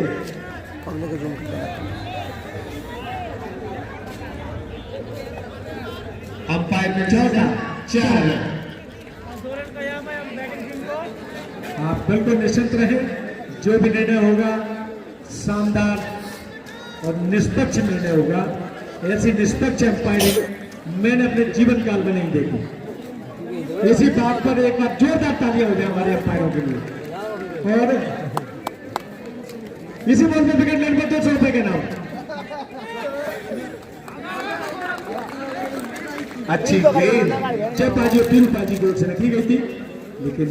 अंपायर में 4 आप बिल्कुल निश्चिंत रहे, जो भी निर्णय होगा शानदार और निष्पक्ष निर्णय होगा। ऐसी निष्पक्ष अंपायरिंग मैंने अपने जीवन काल में नहीं देखी। इसी बात पर एक बार जोरदार तालियां हो जाए हमारे अंपायरों के लिए। और इसी बॉल में विकेट लेने पर 200 रुपए के नाम। अच्छी गेंद जयपाजी और पीरूपाजी की ओर से रखी गई थी, लेकिन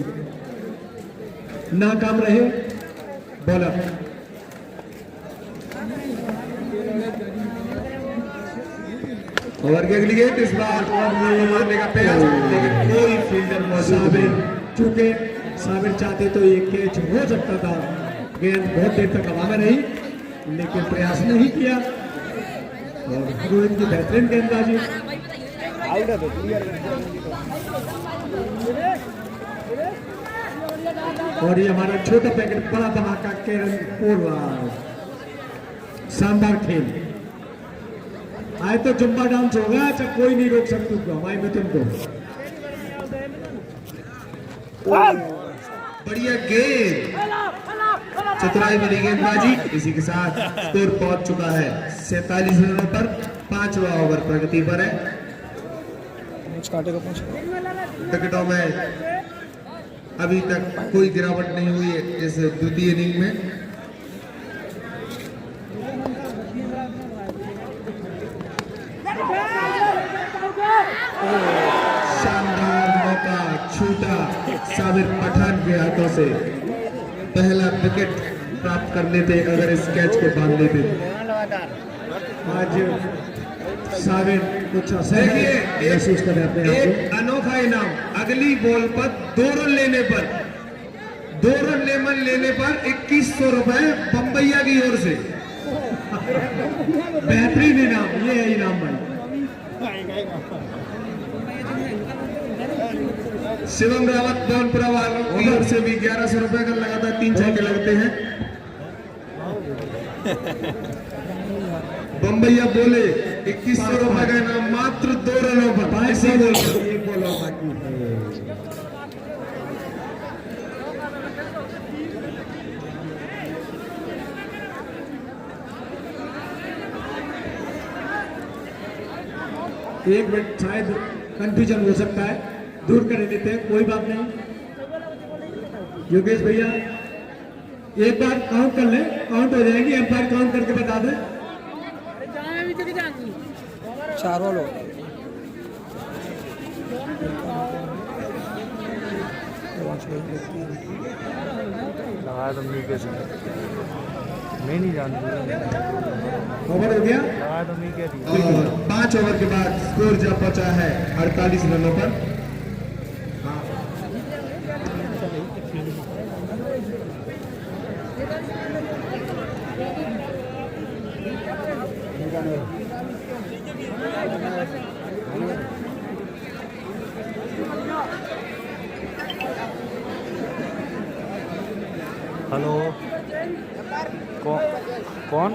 नाकाम रहे बॉलर। ओवर के लिए इस बार मारने का प्रयास, लेकिन कोई फील्डर मौजूद नहीं। चूंकि साबिर चाहते तो ये कैच हो सकता था, गेंद बहुत देर तक हवा में रही लेकिन प्रयास नहीं किया। और रोहित की बेहतरीन गेंदबाजी। और ये हमारा छोटा पैकेट बड़ा धमाका केरन पोलवार। शानदार खेल, आए तो जुम्बा डांस होगा, अच्छा कोई नहीं रोक सकती हमारे मिथुन को। बढ़िया गेंद, चतुराई वाली गेंदबाजी। इसी के साथ स्कोर पहुंच चुका है 47 रनों पर। 5वां ओवर प्रगति पर है। विकेटों में अभी तक कोई गिरावट नहीं हुई है इस द्वितीय इनिंग में। शानदार मौका छूटा साबिर पठान के हाथों से। पहला विकेट प्राप्त करने थे अगर इस कैच को बांध लेते। आज साबिर कुछ असहज महसूस कर रहे अपने आप एक अनोखा इनाम अगली बॉल पर 2 रन लेने पर 2100 रुपए बम्बैया की ओर से। बेहतरीन इनाम, ये है इनाम भाई। शिवम रावत जौनपुरा वालों की ओर से भी 1100 रुपए का लगातार 3 छक्के लगते हैं। बम्बैया बोले 2100 का इनाम मात्र 2 रनों पर इसी बॉल पर। एक बॉल और बाकी है। एक मिनट शायद कंफ्यूजन हो सकता है, दूर कर देते हैं, कोई बात नहीं। योगेश भैया एक बार काउंट कर ले, काउंट हो जाएगी, एम्पायर काउंट करके बता दे। चारों लोग लगाया तो मी कैसे, मैं नहीं जानती, ओवर हो गया। लगाया तो मी क्या थी। और 5 ओवर के बाद स्कोर जा पहुंचा है 48 रनों पर। हेलो, कौन?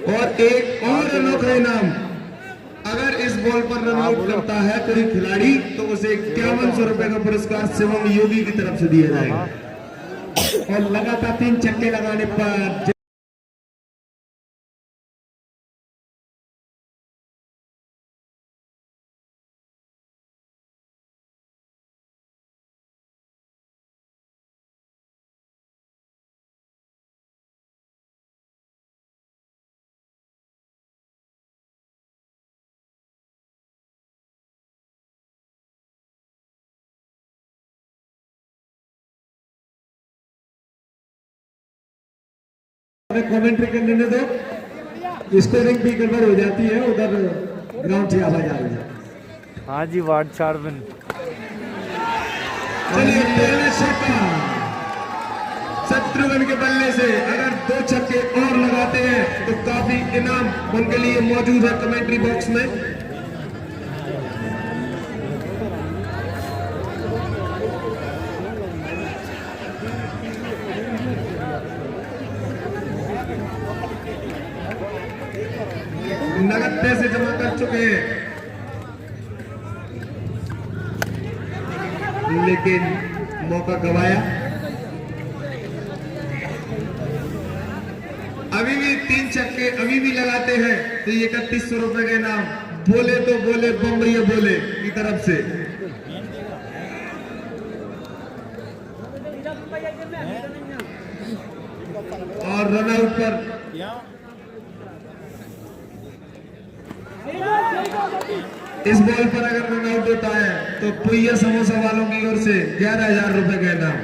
और एक और रनों का इनाम, अगर इस बॉल पर रन आउट करता है कोई खिलाड़ी तो उसे 5100 रुपए का पुरस्कार शिवम योगी की तरफ से दिया जाएगा। और लगातार 3 छक्के लगाने पर कमेंट्री करने दो, स्कोरिंग भी गड़बड़ हो जाती है, उधर ग्राउंड से आवाज आ रही है। हाँ जी, वार्ड चार्विन। चलिए पहले छक्का शत्रुघ्न के बल्ले से, अगर 2 छक्के और लगाते हैं तो काफी इनाम उनके लिए मौजूद है कमेंट्री बॉक्स में। नगद पैसे जमा कर चुके हैं, लेकिन मौका गवाया। अभी भी 3 छक्के अभी भी लगाते हैं तो 3100 रुपए का इनाम, बोले तो बोले बम्बई बोले की तरफ से। और रनआउट पर इस बॉल पर अगर रन आउट होता है तो पुइया समोसा वालों की ओर से 11,000 रुपए का इनाम।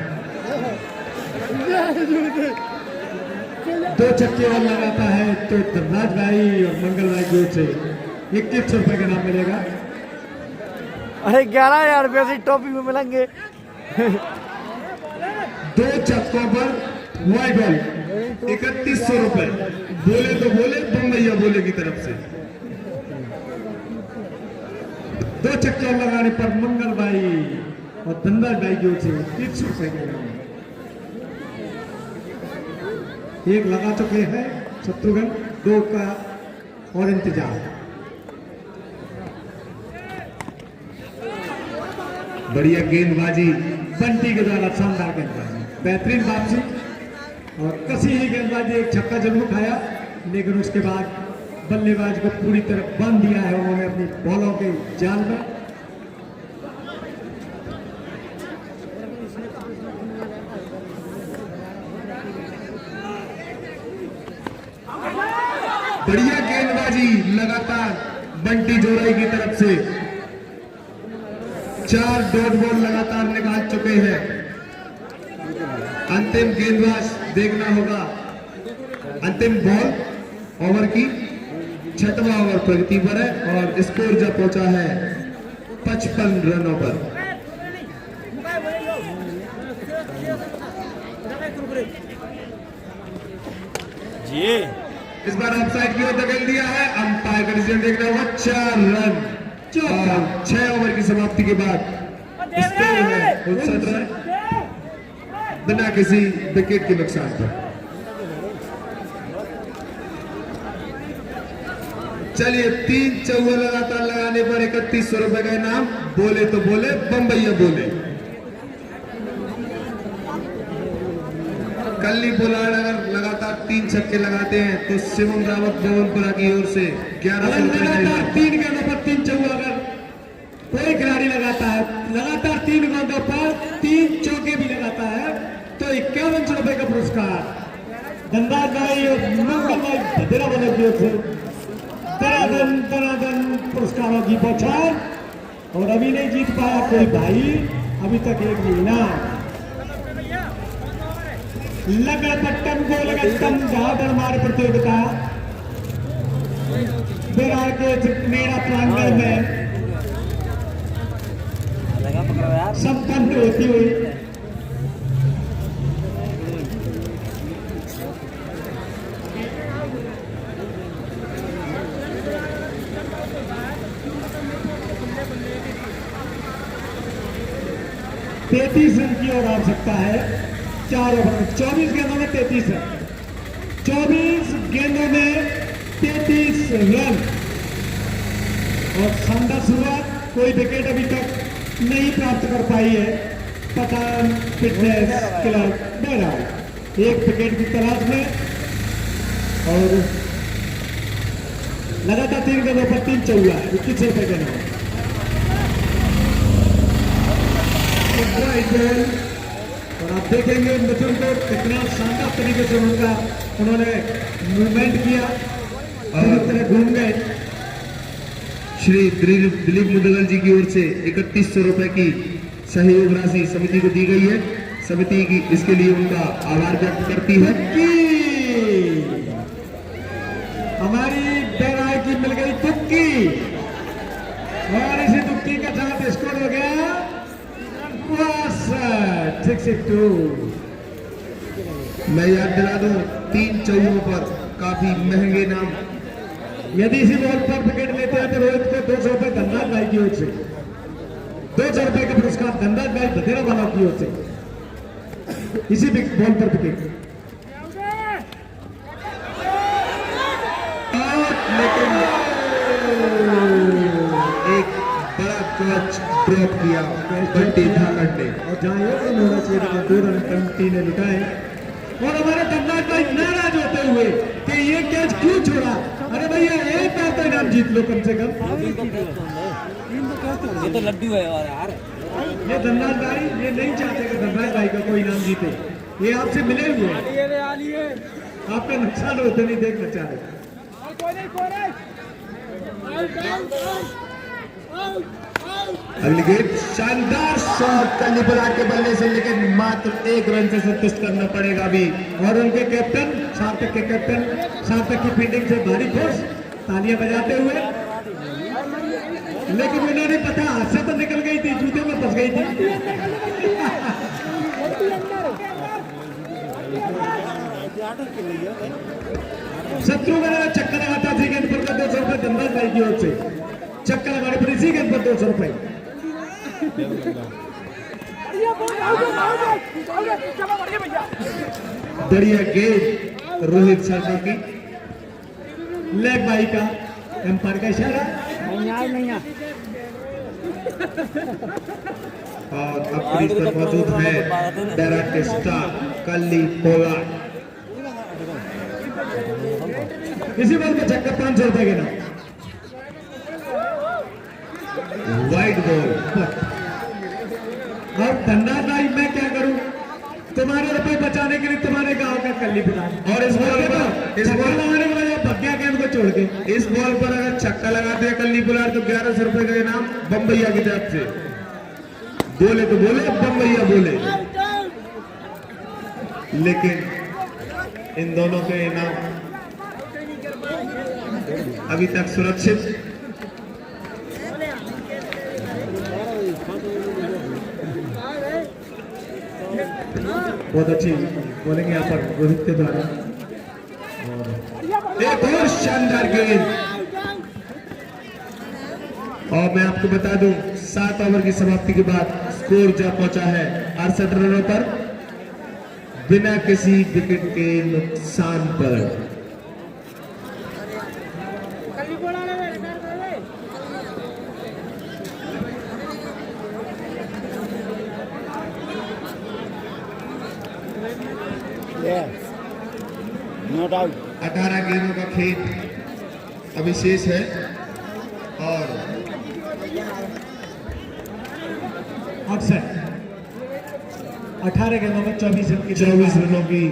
2 छक्के और लगाता है तो धनराज भाई और मंगल भाई की ओर से 2100 रुपए का नाम मिलेगा। अरे 11,000 रुपये से टॉपी में मिलेंगे। 2 छक्कों पर वाइड बॉल 3100 रुपए, बोले तो बोले बम्बैया बोले की तरफ से। 2 छक्के और लगाने पर मंगल भाई और धनराज भाई की ओर से 2100 रुपए का नाम। एक लगा चुके हैं शत्रुघ्न, 2 का और इंतजार। बढ़िया गेंदबाजी, बंटी के द्वारा शानदार गेंदबाजी, बेहतरीन वापसी और कसी ही गेंदबाजी। एक छक्का जरूर खाया, लेकिन उसके बाद बल्लेबाज को पूरी तरह बांध दिया है उन्होंने अपनी बॉलों के जाल में। बढ़िया गेंदबाजी लगातार बंटी जोराई की तरफ से। 4 डॉट बॉल लगातार निकाल चुके हैं। अंतिम गेंदबाज देखना होगा। अंतिम बॉल ओवर की 6वां ओवर प्रगति पर है और स्कोर जब पहुंचा है 55 रनों पर। जी इस बार ऑफसाइड की ओर धकेल दिया है, अंपायर का डिसीजन देखना होगा। 4 रन और 6 ओवर की समाप्ति के बाद स्कोर है 59 रन बिना किसी विकेट के नुकसान पर। चलिए 3 चौका लगातार लगाने पर 3100 रुपए का इनाम। बोले तो बोले, बम्बैया बोले। कल्ली पोलार्ड अगर लगातार 3 छक्के लगाते हैं तो शिवम रावत भवनपुरा की ओर से 1100 रुपए का लगातार इनाम। 3 गेंदों पर 3 चौका अगर कोई खिलाड़ी लगाता है, लगातार 3 गेंदों पर 3 चौके भी लगाता है तो 5100 रुपए का पुरस्कार धनराज भाई और मंगल भाई भद्रा वालों की ओर से दरादन पुरस्कारों की बौछार। और अभी नहीं जीत पाया कोई भाई, अभी तक एक इनाम। लगपट्टम गोलगट्टम झाड़ मार प्रतियोगिता बिहार के मेरा प्रांगण में संपन्न होती हुई तैतीस रन की ओर आवश्यकता है। 4 ओवर में 24 गेंदों में 33 रन, 24 गेंदों में 33 रन और शानदार शुरुआत। कोई विकेट अभी तक नहीं प्राप्त कर पाई है पठान फिटनेस क्लब बहरहाल। एक विकेट की तलाश में और लगातार 3 गेंदों पर 3 चौका, 21 रुपए के नाम। और आप देखेंगे मिथुन को कितना शानदार तरीके से उन्होंने मूवमेंट किया और घूम गए। श्री दिलीप मुदगल जी की ओर से 3100 रुपए की सहयोग राशि समिति को दी गई है। समिति की इसके लिए उनका आभार व्यक्त करती है। हमारी बैराय की मिल गई तुक्की और इसी तुक्की के साथ स्कोर हो गया 62। मैं याद दिला दूं 3 चौकों पर काफी महंगे नाम। यदि इसी बॉल पर विकेट लेते हैं तो रोहित को 200 रुपए धनराज भाई की ओर से, 200 रुपए का पुरस्कार धनराज भाई बधेरा वालों की ओर से इसी बॉल पर विकेट। लेकिन एक बड़ा कैच ड्रॉप किया बंटी धाकड़ ने। और जहां ये रन होना चाहिए 2 रन कंटी ने लुटाए और हमारे धनराज भाई नाराज होते हुए कि ये कैच क्यों छोड़ा। अरे भैया एक बार तो इनाम जीत लो कम से कम। ये तो लड्डू है यार। ये धनराज भाई ये नहीं चाहते कि धनराज भाई का कोई इनाम जीते, ये आपसे मिले हुए हैं, आपका नुकसान होते नहीं देखना चाह रहे। अगली गेंद शानदार शॉट कल्ली पोलार्ड के बल्ले से, लेकिन मात्र 1 रन से संतुष्ट करना पड़ेगा अभी। और उनके कैप्टन सार्थक के कैप्टन सार्थक की फील्डिंग से भारी फोर्स तालियां बजाते हुए, लेकिन उन्होंने पता हादसा तो निकल गई थी, जूते में फंस गई थी। शत्रुघ्न ने चक्कर लगाता थी गेंद पर 200 रुपए धनराज भाई की ओर से। चक्कर लगाने पर इसी गेंद पर 200 रुपए। बढ़िया गेंद रोहित शर्मा की। लेग बाई का एम्पायर का इशारा। और अब क्रीज पर मौजूद है बैराट के स्टार कल्ली पोलार्ड। इसी बॉल पे चक्कर 500 रुपए के नाम। Wide ball. अब धनराज भाई मैं क्या करूं, तुम्हारे रुपए बचाने के लिए तुम्हारे गांव का कल्ली पिला। और इस बॉल लगाने के बाद भग्या गेंद को छोड़ के इस बॉल पर अगर छक्का लगाते हैं कल्ली पोलार्ड तो 1100 रुपए का इनाम बम्बैया की तरफ से। बोले तो बोले, बम्बैया बोले। लेकिन इन दोनों के इनाम अभी तक सुरक्षित। बहुत अच्छी बॉलिंग यहाँ पर रोहित के द्वारा। एक और शानदार गेंद। और मैं आपको बता दूं 7 ओवर की समाप्ति के बाद स्कोर जा पहुंचा है 68 रनों पर बिना किसी विकेट के नुकसान पर। 18 गेंदों का खेल अभी शेष है और अक्सर 18 गेंदों में 24 रनों की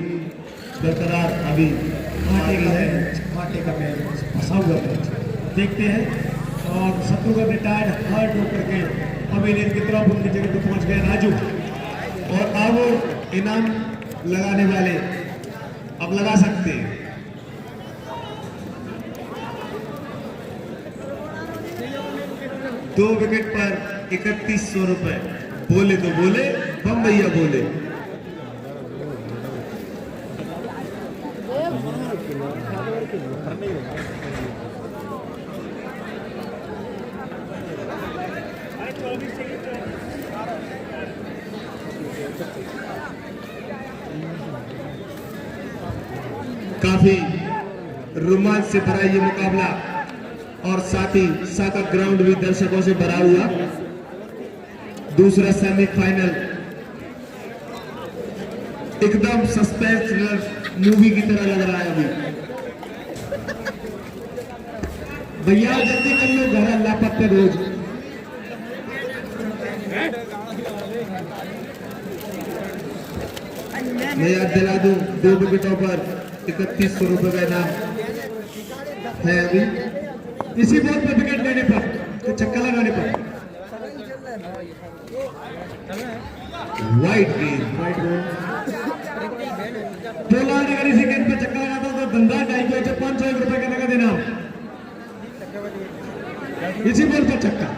बरकरार अभी आटे का मैच फंसा हुआ मैच देखते हैं। और शत्रुघ्न रिटायर्ड हार्ड होकर के अभी की तरफ उनकी जगह पर पहुंच गए राजू। और अब इनाम लगाने वाले अब लगा सकते हैं। दो विकेट पर 3100 रुपए। बोले तो बोले, बम्बैया बोले। काफी रोमांच से भरा ये मुकाबला और साथ ही साथ ग्राउंड भी दर्शकों से भरा हुआ। दूसरा सेमीफाइनल एकदम सस्पेंस थ्रिलर मूवी की तरह लग रहा है अभी। भैया जल्दी कर लो, घर अल्लाह पत्ते रोज। मैं याद दिला दूं, 2 विकेटों पर 3100 रुपए का इनाम है अभी। इसी बॉल पर विकेट लेने पर तो छक्का लगाने पर वाइट गेंद। 2 लाख अगर इसी गेंद पर छक्का लगाता तो धंधा जाएगी। 501 रुपए का नगद इनाम। इसी बॉल पर छक्का।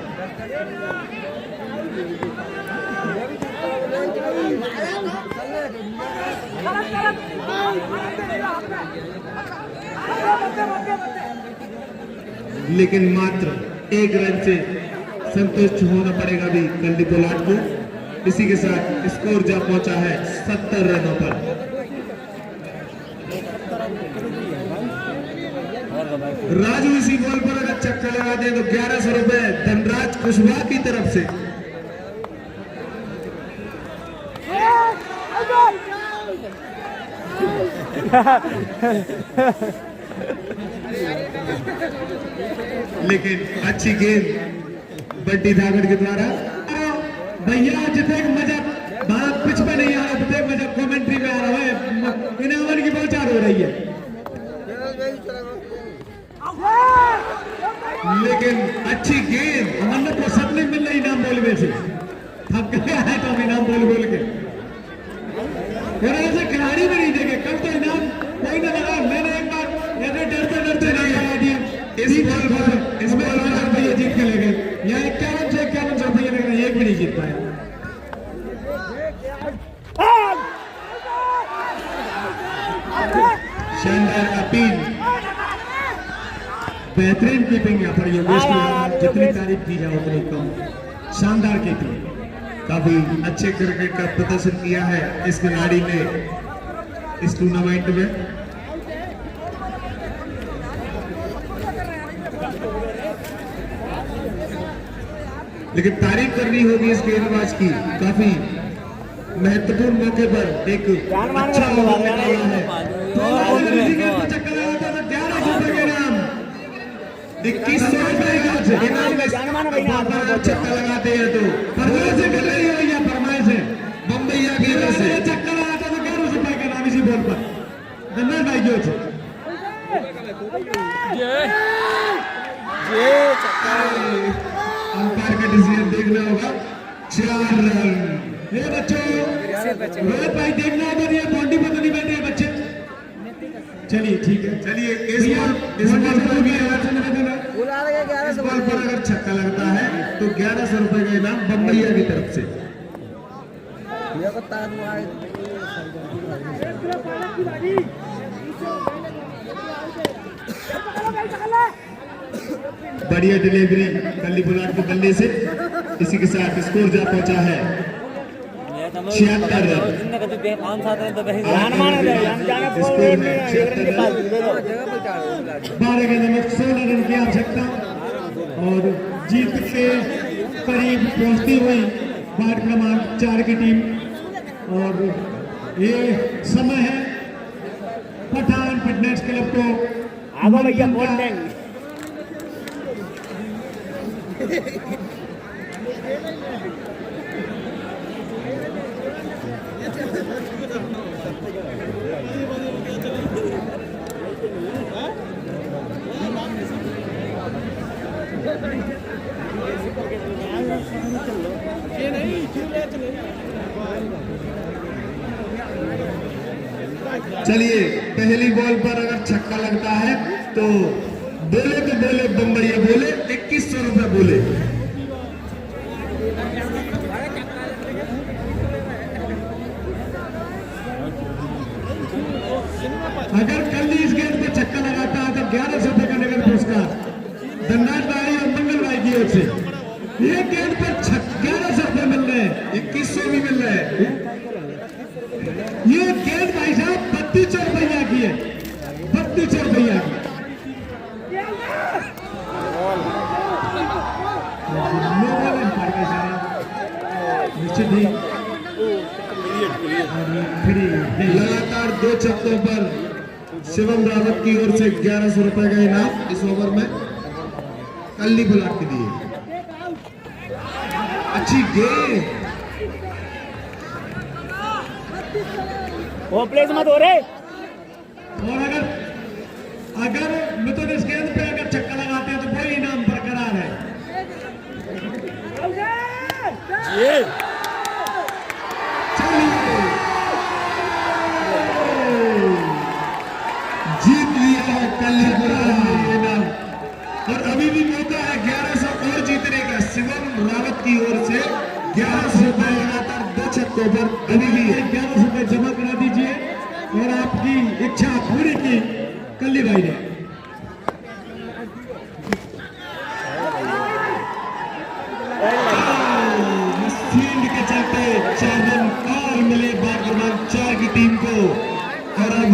लेकिन मात्र 1 रन से संतुष्ट होना पड़ेगा भी कल्दी पोलार्ड को। इसी के साथ स्कोर जा पहुंचा है 70 रनों पर। राजू इसी बॉल पर अगर छक्का लगा दे तो 1100 रुपए धनराज कुशवाहा की तरफ से। लेकिन अच्छी गेंद बंटी धागड़ के द्वारा। भैया जितने मजा बात पिच पे नहीं आ रहा, जितने मजा कमेंट्री में आ रहा है। इनामन की बौछार हो रही है। लेकिन अच्छी गेंद मन्नत को सब नहीं मिल रही इनाम बोल में से। थक गया है तो हम इनाम बोल बोल के ऐसे खिलाड़ी भी नहीं देखे। कल तो इनाम कोई ना लगा। मैंने एक बार ऐसे डरते डरते नहीं लगा दिया। इस बॉल पर रुपये जीत के ले गए। यहाँ 51 से 51 रुपये लगे, एक भी नहीं जीत पाया। शानदार अपील। बेहतरीन कीपिंग यहाँ पर योगेश की जितनी तारीफ की जाए उतनी कम। शानदार कीपिंग। काफी अच्छे क्रिकेट का प्रदर्शन किया है इस खिलाड़ी ने इस टूर्नामेंट में। लेकिन तारीफ करनी होगी इस गेंदबाज की। काफी महत्वपूर्ण मौके पर एक अच्छा ओवर निकाला है। 2100 रुपए का इनाम में छक्का लगाते हैं तो फरमाइश से कर रही है भैया, फरमाइश से बम्बैया की तरफ से छक्का लगाता तो 1100 रुपए का इनाम इसी बॉल पर। धन्यवाद भाई जो अंपायर का डिसीजन देखना होगा। 4 रन। ये बच्चों रोहित भाई देखना होगा, ये बाउंड्री पर तो नहीं बैठे हैं बच्चे। चलिए ठीक है। चलिए इस बॉल पर अगर छक्का लगता है तो 1100 रुपए का इनाम बम्बैया की तरफ से। बढ़िया डिलीवरी कल्ली पोलार्ड के बल्ले से। इसी के साथ स्कोर जा पहुंचा है 76 रन। स्कोर में 76 रन। 12 गेंदों में 16 रन की आवश्यकता और जीत के करीब पहुंचती हुई वार्ड क्रमांक 4 की टीम। और ये समय है पठान फिटनेस क्लब को आगो भैया बोल देंगे। चलिए पहली बॉल पर अगर छक्का लगता है तो बोले बम्बैया बोले 2100 रुपए बोले। अगर कल इस गेंद पे छक्का लगाता है तो 1100 रुपए का नगद पुरस्कार धनराज भाई और मंगल भाई की ओर से। ये गेंद पर 1100 रुपए मिल रहे हैं, 2100 भी मिल रहा है। ये गेंद भाई साहब 3200 रुपया की है, 3200 रुपया की। निश्चित ही लगातार 2 छक्कों पर शिवम रावत की ओर से 1100 रुपए का इनाम इस ओवर में कल्ली बुलाट के दिए। अच्छी गेंद, वो प्लेस मत हो रे। और अगर मिथुन इस गेंद पे अगर छक्का लगाते हैं तो वही इनाम बरकरार है। जीत लिया है कल्ली बुलाट इनाम। और अभी भी मौका है 1100 और जीतने का। शिवम रावत की ओर से 1100 रुपए लगातार 2 छक्कों पर अभी भी 1100 रुपए जमा करा दीजिए और आपकी इच्छा पूरी की कल्ली भाई ने। फील्ड के चलते 4 रन और मिले बार क्रमांक 4 की टीम को। और अब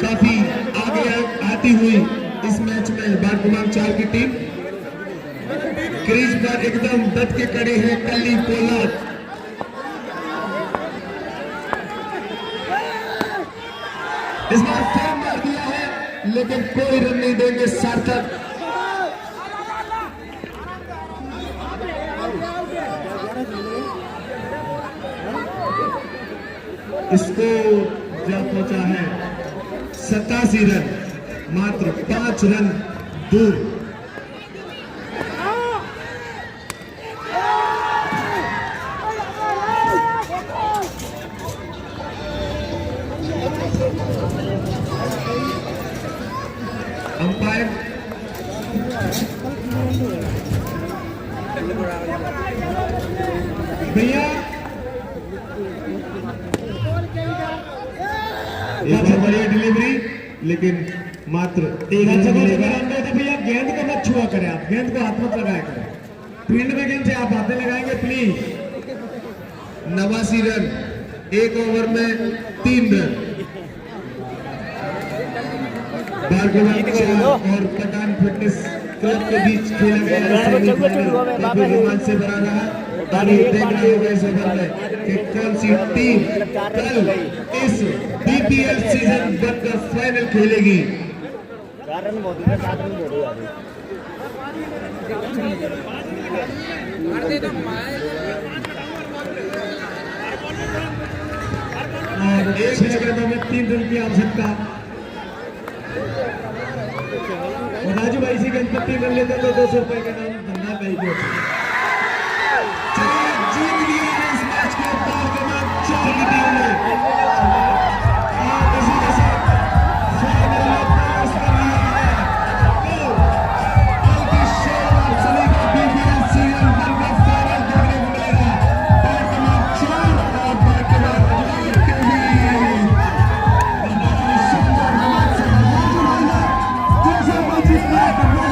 काफी आगे आती हुई इस मैच में बार क्रमांक 4 की टीम क्रीज पर एकदम डट के खड़े हैं कल्ली पोलार्ड। इस बार फॉर्म मार दिया है लेकिन कोई रन नहीं देंगे सार्थक। इसको जब पहुंचा है 87 रन, मात्र 5 रन दूर। अंपायर भैया एक बहुत बढ़िया डिलीवरी लेकिन मात्र एक रन मिलेगा। भैया गेंद को मत छुआ करें, आप गेंद को हाथ मत लगाया करें। फील्ड में गेंद से आप हाथें लगाएंगे प्लीज। 89 रन, एक ओवर में 3 रन। और पठान फिटनेस क्लब के बीच खेला गया सेमीफाइनल काफी रोमांच से भरा रहा। अभी देखना होगा इस ओवर में कि कौन सी टीम कल इस बीपीएल सीजन 1 का फाइनल खेलेगी। 4 रन बहुत है, 7 रन बहुत है। और 6 गेंदों में 3 रन की आवश्यकता। और राजू भाई इसी गेंद पर 3 रन लेते तो 200 रुपए का नाम धंधा भाई को। जीत लिया है इस मैच को बार क्रमांक 4 की टीम ने। और इसी के साथ फाइनल में प्रवेश कर लिया है। तो कल की शानदार चलेगा बीपीएल सीजन 1 का फाइनल देखने को मिलेगा। बार क्रमांक 4 और बार क्रमांक 1 के बीच। बहुत सुंदर रोमांच से राजू भाई ने 225 लाख रुपए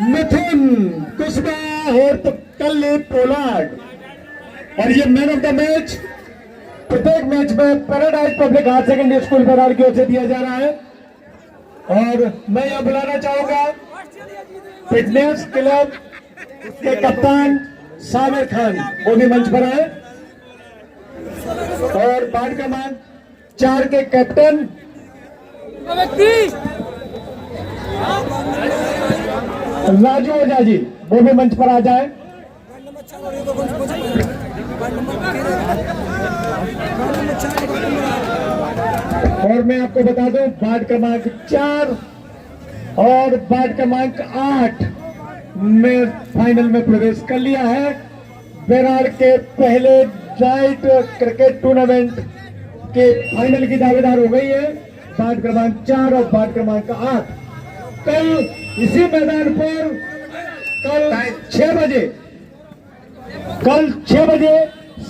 मिथुन कुशवाहा और कल्ली पोलार्ड। और ये मैन ऑफ द मैच प्रत्येक मैच में Paradise Public Higher Secondary School Brar की ओर से दिया जा रहा है। और मैं यह बुलाना चाहूंगा फिटनेस क्लब के कप्तान सामिर खान, वो भी मंच पर आए। और वार्ड क्रमांक 4 के कैप्टन राजू ओझा जी, वो भी मंच पर आ जाए। और मैं आपको बता दूं वार्ड क्रमांक 4 और वार्ड क्रमांक 8 में फाइनल में प्रवेश कर लिया है। बेराड़ के पहले नाइट क्रिकेट टूर्नामेंट के फाइनल की दावेदार हो गई है वार्ड क्रमांक 4 और वार्ड क्रमांक 8। कल इसी मैदान पर कल 6 बजे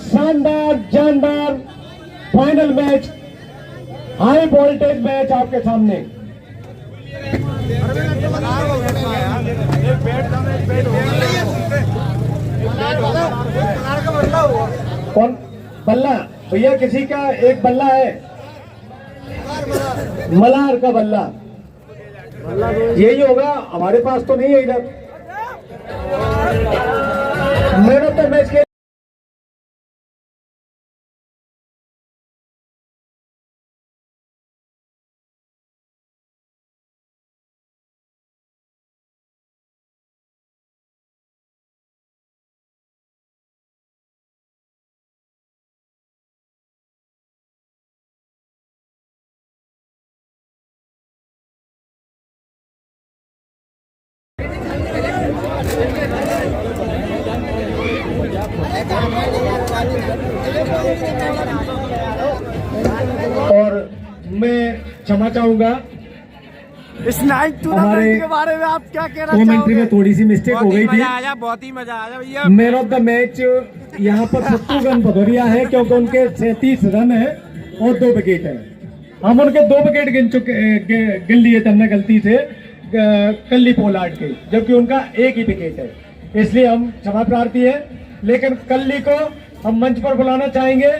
शानदार जानदार final match, high voltage match आपके सामने। कौन बल्ला भैया? किसी का एक बल्ला है, मलार का बल्ला यही होगा, हमारे पास तो नहीं है इधर। मैन ऑफ द मैच के और मैं क्षमा चाहूंगा, इस नाइट टूर्नामेंट के बारे में आप क्या कहना कमेंट्री चाहोगे? में थोड़ी सी मिस्टेक हो गई थी। बहुत ही मजा आया भैया। मैन ऑफ द मैच यहाँ पर शत्रुघ्न भदौरिया है, क्योंकि उनके 37 रन है और 2 विकेट है। हम उनके 2 विकेट गिन लिए थे हमने गलती से कल्ली पोलार्ड के, जबकि उनका 1 ही विकेट है, इसलिए हम क्षमा प्रार्थी है। लेकिन कल्ली को हम मंच पर बुलाना चाहेंगे।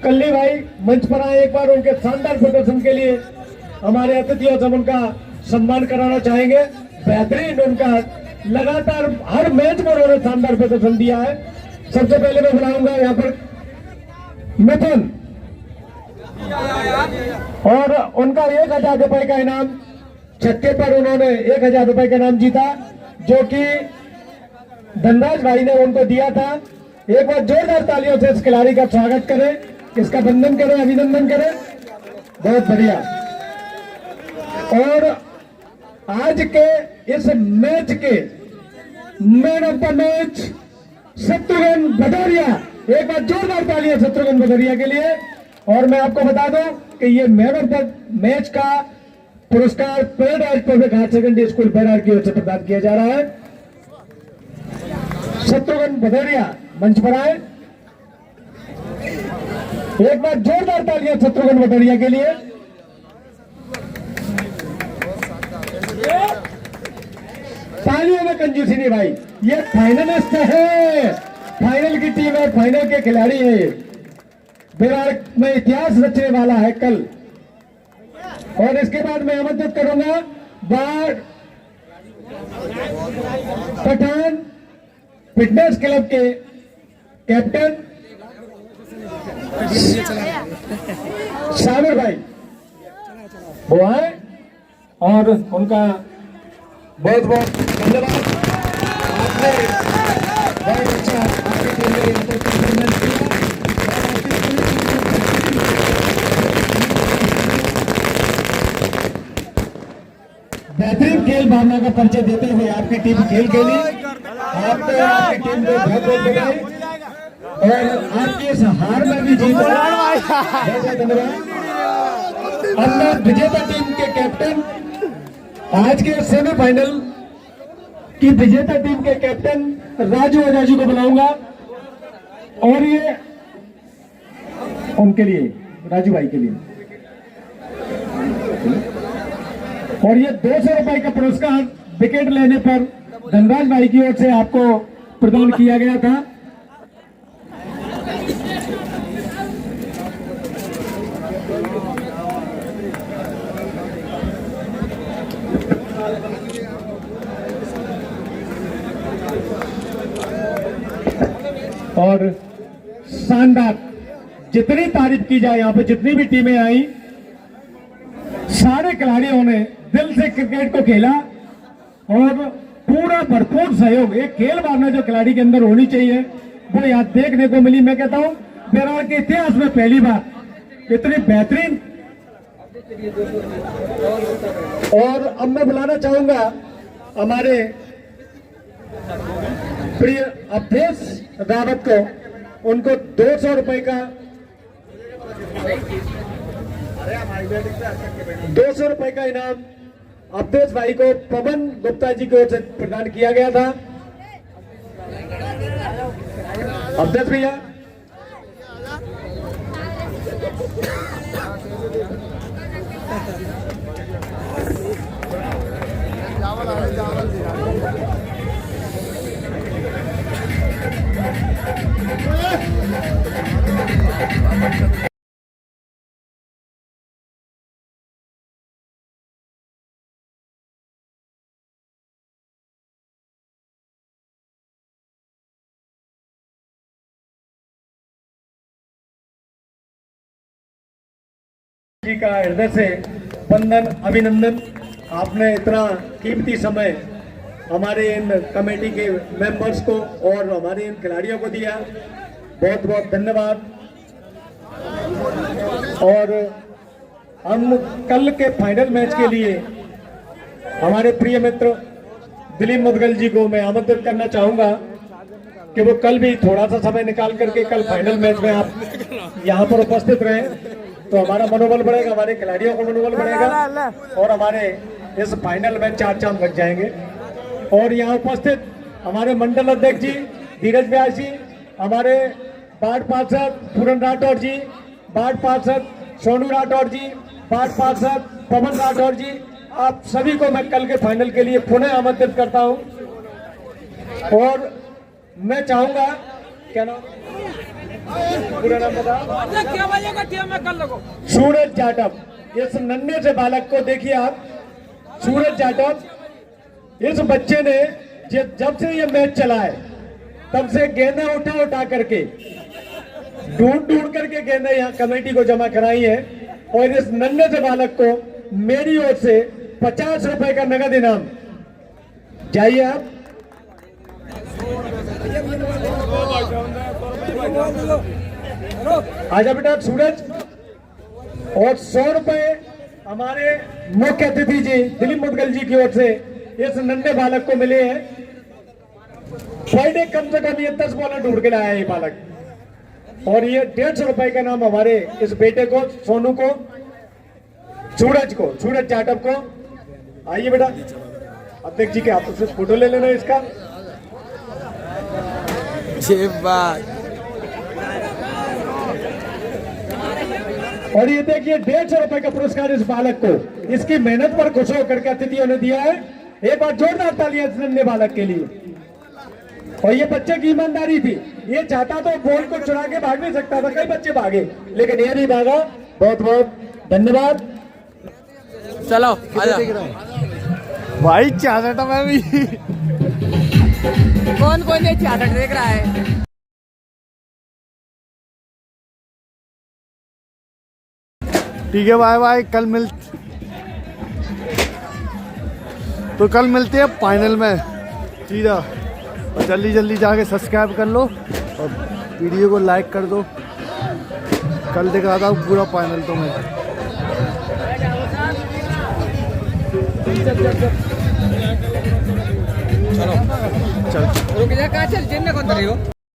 कल्ली भाई मंच पर आए एक बार, उनके शानदार प्रदर्शन के लिए हमारे अतिथियों से उनका सम्मान कराना चाहेंगे। बेहतरीन उनका लगातार हर मैच में उन्होंने शानदार प्रदर्शन दिया है। सबसे पहले मैं बुलाऊंगा यहाँ पर मिथुन, और उनका 1000 रुपए का इनाम, छक्के पर उन्होंने 1000 रुपए का इनाम जीता, जो कि धनराज भाई ने उनको दिया था। एक बार जोरदार तालियों से इस खिलाड़ी का स्वागत करें, इसका वंदन करें, अभिनंदन करें। बहुत बढ़िया। और आज के इस मैच के man of the match Shatrughan Bhadauria, एक बार जोरदार तालियां शत्रुघ्न भदौरिया के लिए। और मैं आपको बता दूं कि ये मैन ऑफ द मैच का पुरस्कार Paradise Public Higher Secondary School Berad की ओर से प्रदान किया जा रहा है। शत्रुघ्न भदौरिया मंच पर आए, एक बार जोरदार तालियां शत्रुघ्न भदौरिया के लिए। तालियों में कंजूसी नहीं भाई, ये फाइनलिस्ट है, फाइनल की टीम है, फाइनल के खिलाड़ी है, बेराड़ में इतिहास रचने वाला है कल। और इसके बाद मैं आमंत्रित करूंगा बाढ़ पठान फिटनेस क्लब के कैप्टन सामिर भाई, वो आए और उनका बहुत बहुत धन्यवाद। आपने बहुत अच्छा आपकी टीम के लिए परफॉर्मेंस किया। बेहतरीन खेल भावना का परिचय देते हुए आपकी टीम खेल खेली, आपने आपकी टीम को बहुत बहुत बधाई, और आपकी इस हार में भी जीत बहुत धन्यवाद। अब विजेता टीम के कैप्टन, आज के सेमीफाइनल की विजेता टीम के कैप्टन राजू ओझा जी को बुलाऊंगा, और ये उनके लिए, राजू भाई के लिए, और ये 200 रुपए का पुरस्कार विकेट लेने पर धनराज भाई की ओर से आपको प्रदान किया गया था। और शानदार, जितनी तारीफ की जाए, यहाँ पे जितनी भी टीमें आई, सारे खिलाड़ियों ने दिल से क्रिकेट को खेला और पूरा भरपूर सहयोग, एक खेल भावना जो खिलाड़ी के अंदर होनी चाहिए वो यहाँ देखने को मिली। मैं कहता हूँ बहरहाल के इतिहास में पहली बार इतनी बेहतरीन। और अब मैं बुलाना चाहूंगा हमारे प्रिय अवधेश रावत को, उनको 200 रुपए का 200 रुपए का इनाम अवधेश भाई को पवन गुप्ता जी की ओर से प्रदान किया गया था। अवधेश भैया, जी का हृदय से वंदन, अभिनंदन। आपने इतना कीमती समय हमारे इन कमेटी के मेंबर्स को और हमारे इन खिलाड़ियों को दिया, बहुत बहुत धन्यवाद। और हम कल के फाइनल मैच के लिए हमारे प्रिय मित्र दिलीप मुदगल जी को मैं आमंत्रित करना चाहूंगा कि वो कल भी थोड़ा सा समय निकाल करके कल फाइनल मैच में आप यहाँ पर उपस्थित रहें, तो हमारा मनोबल बढ़ेगा, हमारे खिलाड़ियों का मनोबल बढ़ेगा और हमारे इस फाइनल में 4 चांद लग जाएंगे। और यहाँ उपस्थित हमारे मंडल अध्यक्ष जी धीरज व्यास जी, हमारे वार्ड पार्षद पूरन राठौर जी, वार्ड पार्षद सोनू राठौर जी, वार्ड पार्षद पवन राठौर जी, आप सभी को मैं कल के फाइनल के लिए पुनः आमंत्रित करता हूँ। और मैं चाहूंगा, क्या नाम पूरा नाम बता, सूरज जाटव, इस नन्हे से बालक को देखिए आप, सूरज जाटव, इस बच्चे ने जब से ये मैच चला है तब से गेंदें उठा करके ढूंढ करके गेंदें यहाँ कमेटी को जमा कराई है। और इस नन्हे से बालक को मेरी ओर से 50 रुपए का नगद इनाम। जाइए आप, आजा बेटा सूरज। और 100 रुपए हमारे मुख्य अतिथि जी दिलीप मुदगल जी की ओर से इस नन्हे बालक को मिले हैं। पर डे कम से कम ये 10 बॉलर ढूंढ के लाया है ये बालक। और ये 150 रुपए का नाम हमारे इस बेटे को, सोनू को, सूरज जाटव को। आइए बेटा, अध्यक्ष जी के हाथों से फोटो ले लेना इसका। और ये देखिए 150 रुपए का पुरस्कार इस बालक को, इसकी मेहनत पर खुश होकर के अतिथियों ने दिया है। एक बार जोरदार तालियां इस नन्हे बालक के लिए। और ये बच्चे की ईमानदारी थी, ये चाहता तो बॉल को चुरा के भाग नहीं सकता था, कई बच्चे भागे लेकिन ये नहीं भागा। बहुत बहुत धन्यवाद। चलो आजा। भाई चाहता था मैं भी। कौन कौन ये चादर देख रहा है? ठीक है, बाय बाय। कल मिलते हैं फाइनल में सीधा। और जल्दी जल्दी जाके सब्सक्राइब कर लो और वीडियो को लाइक कर दो। कल दिखाता हूँ पूरा फाइनल तो मैं। चलो रुक जा, कहाँ चल, जिन्ने कौन हो?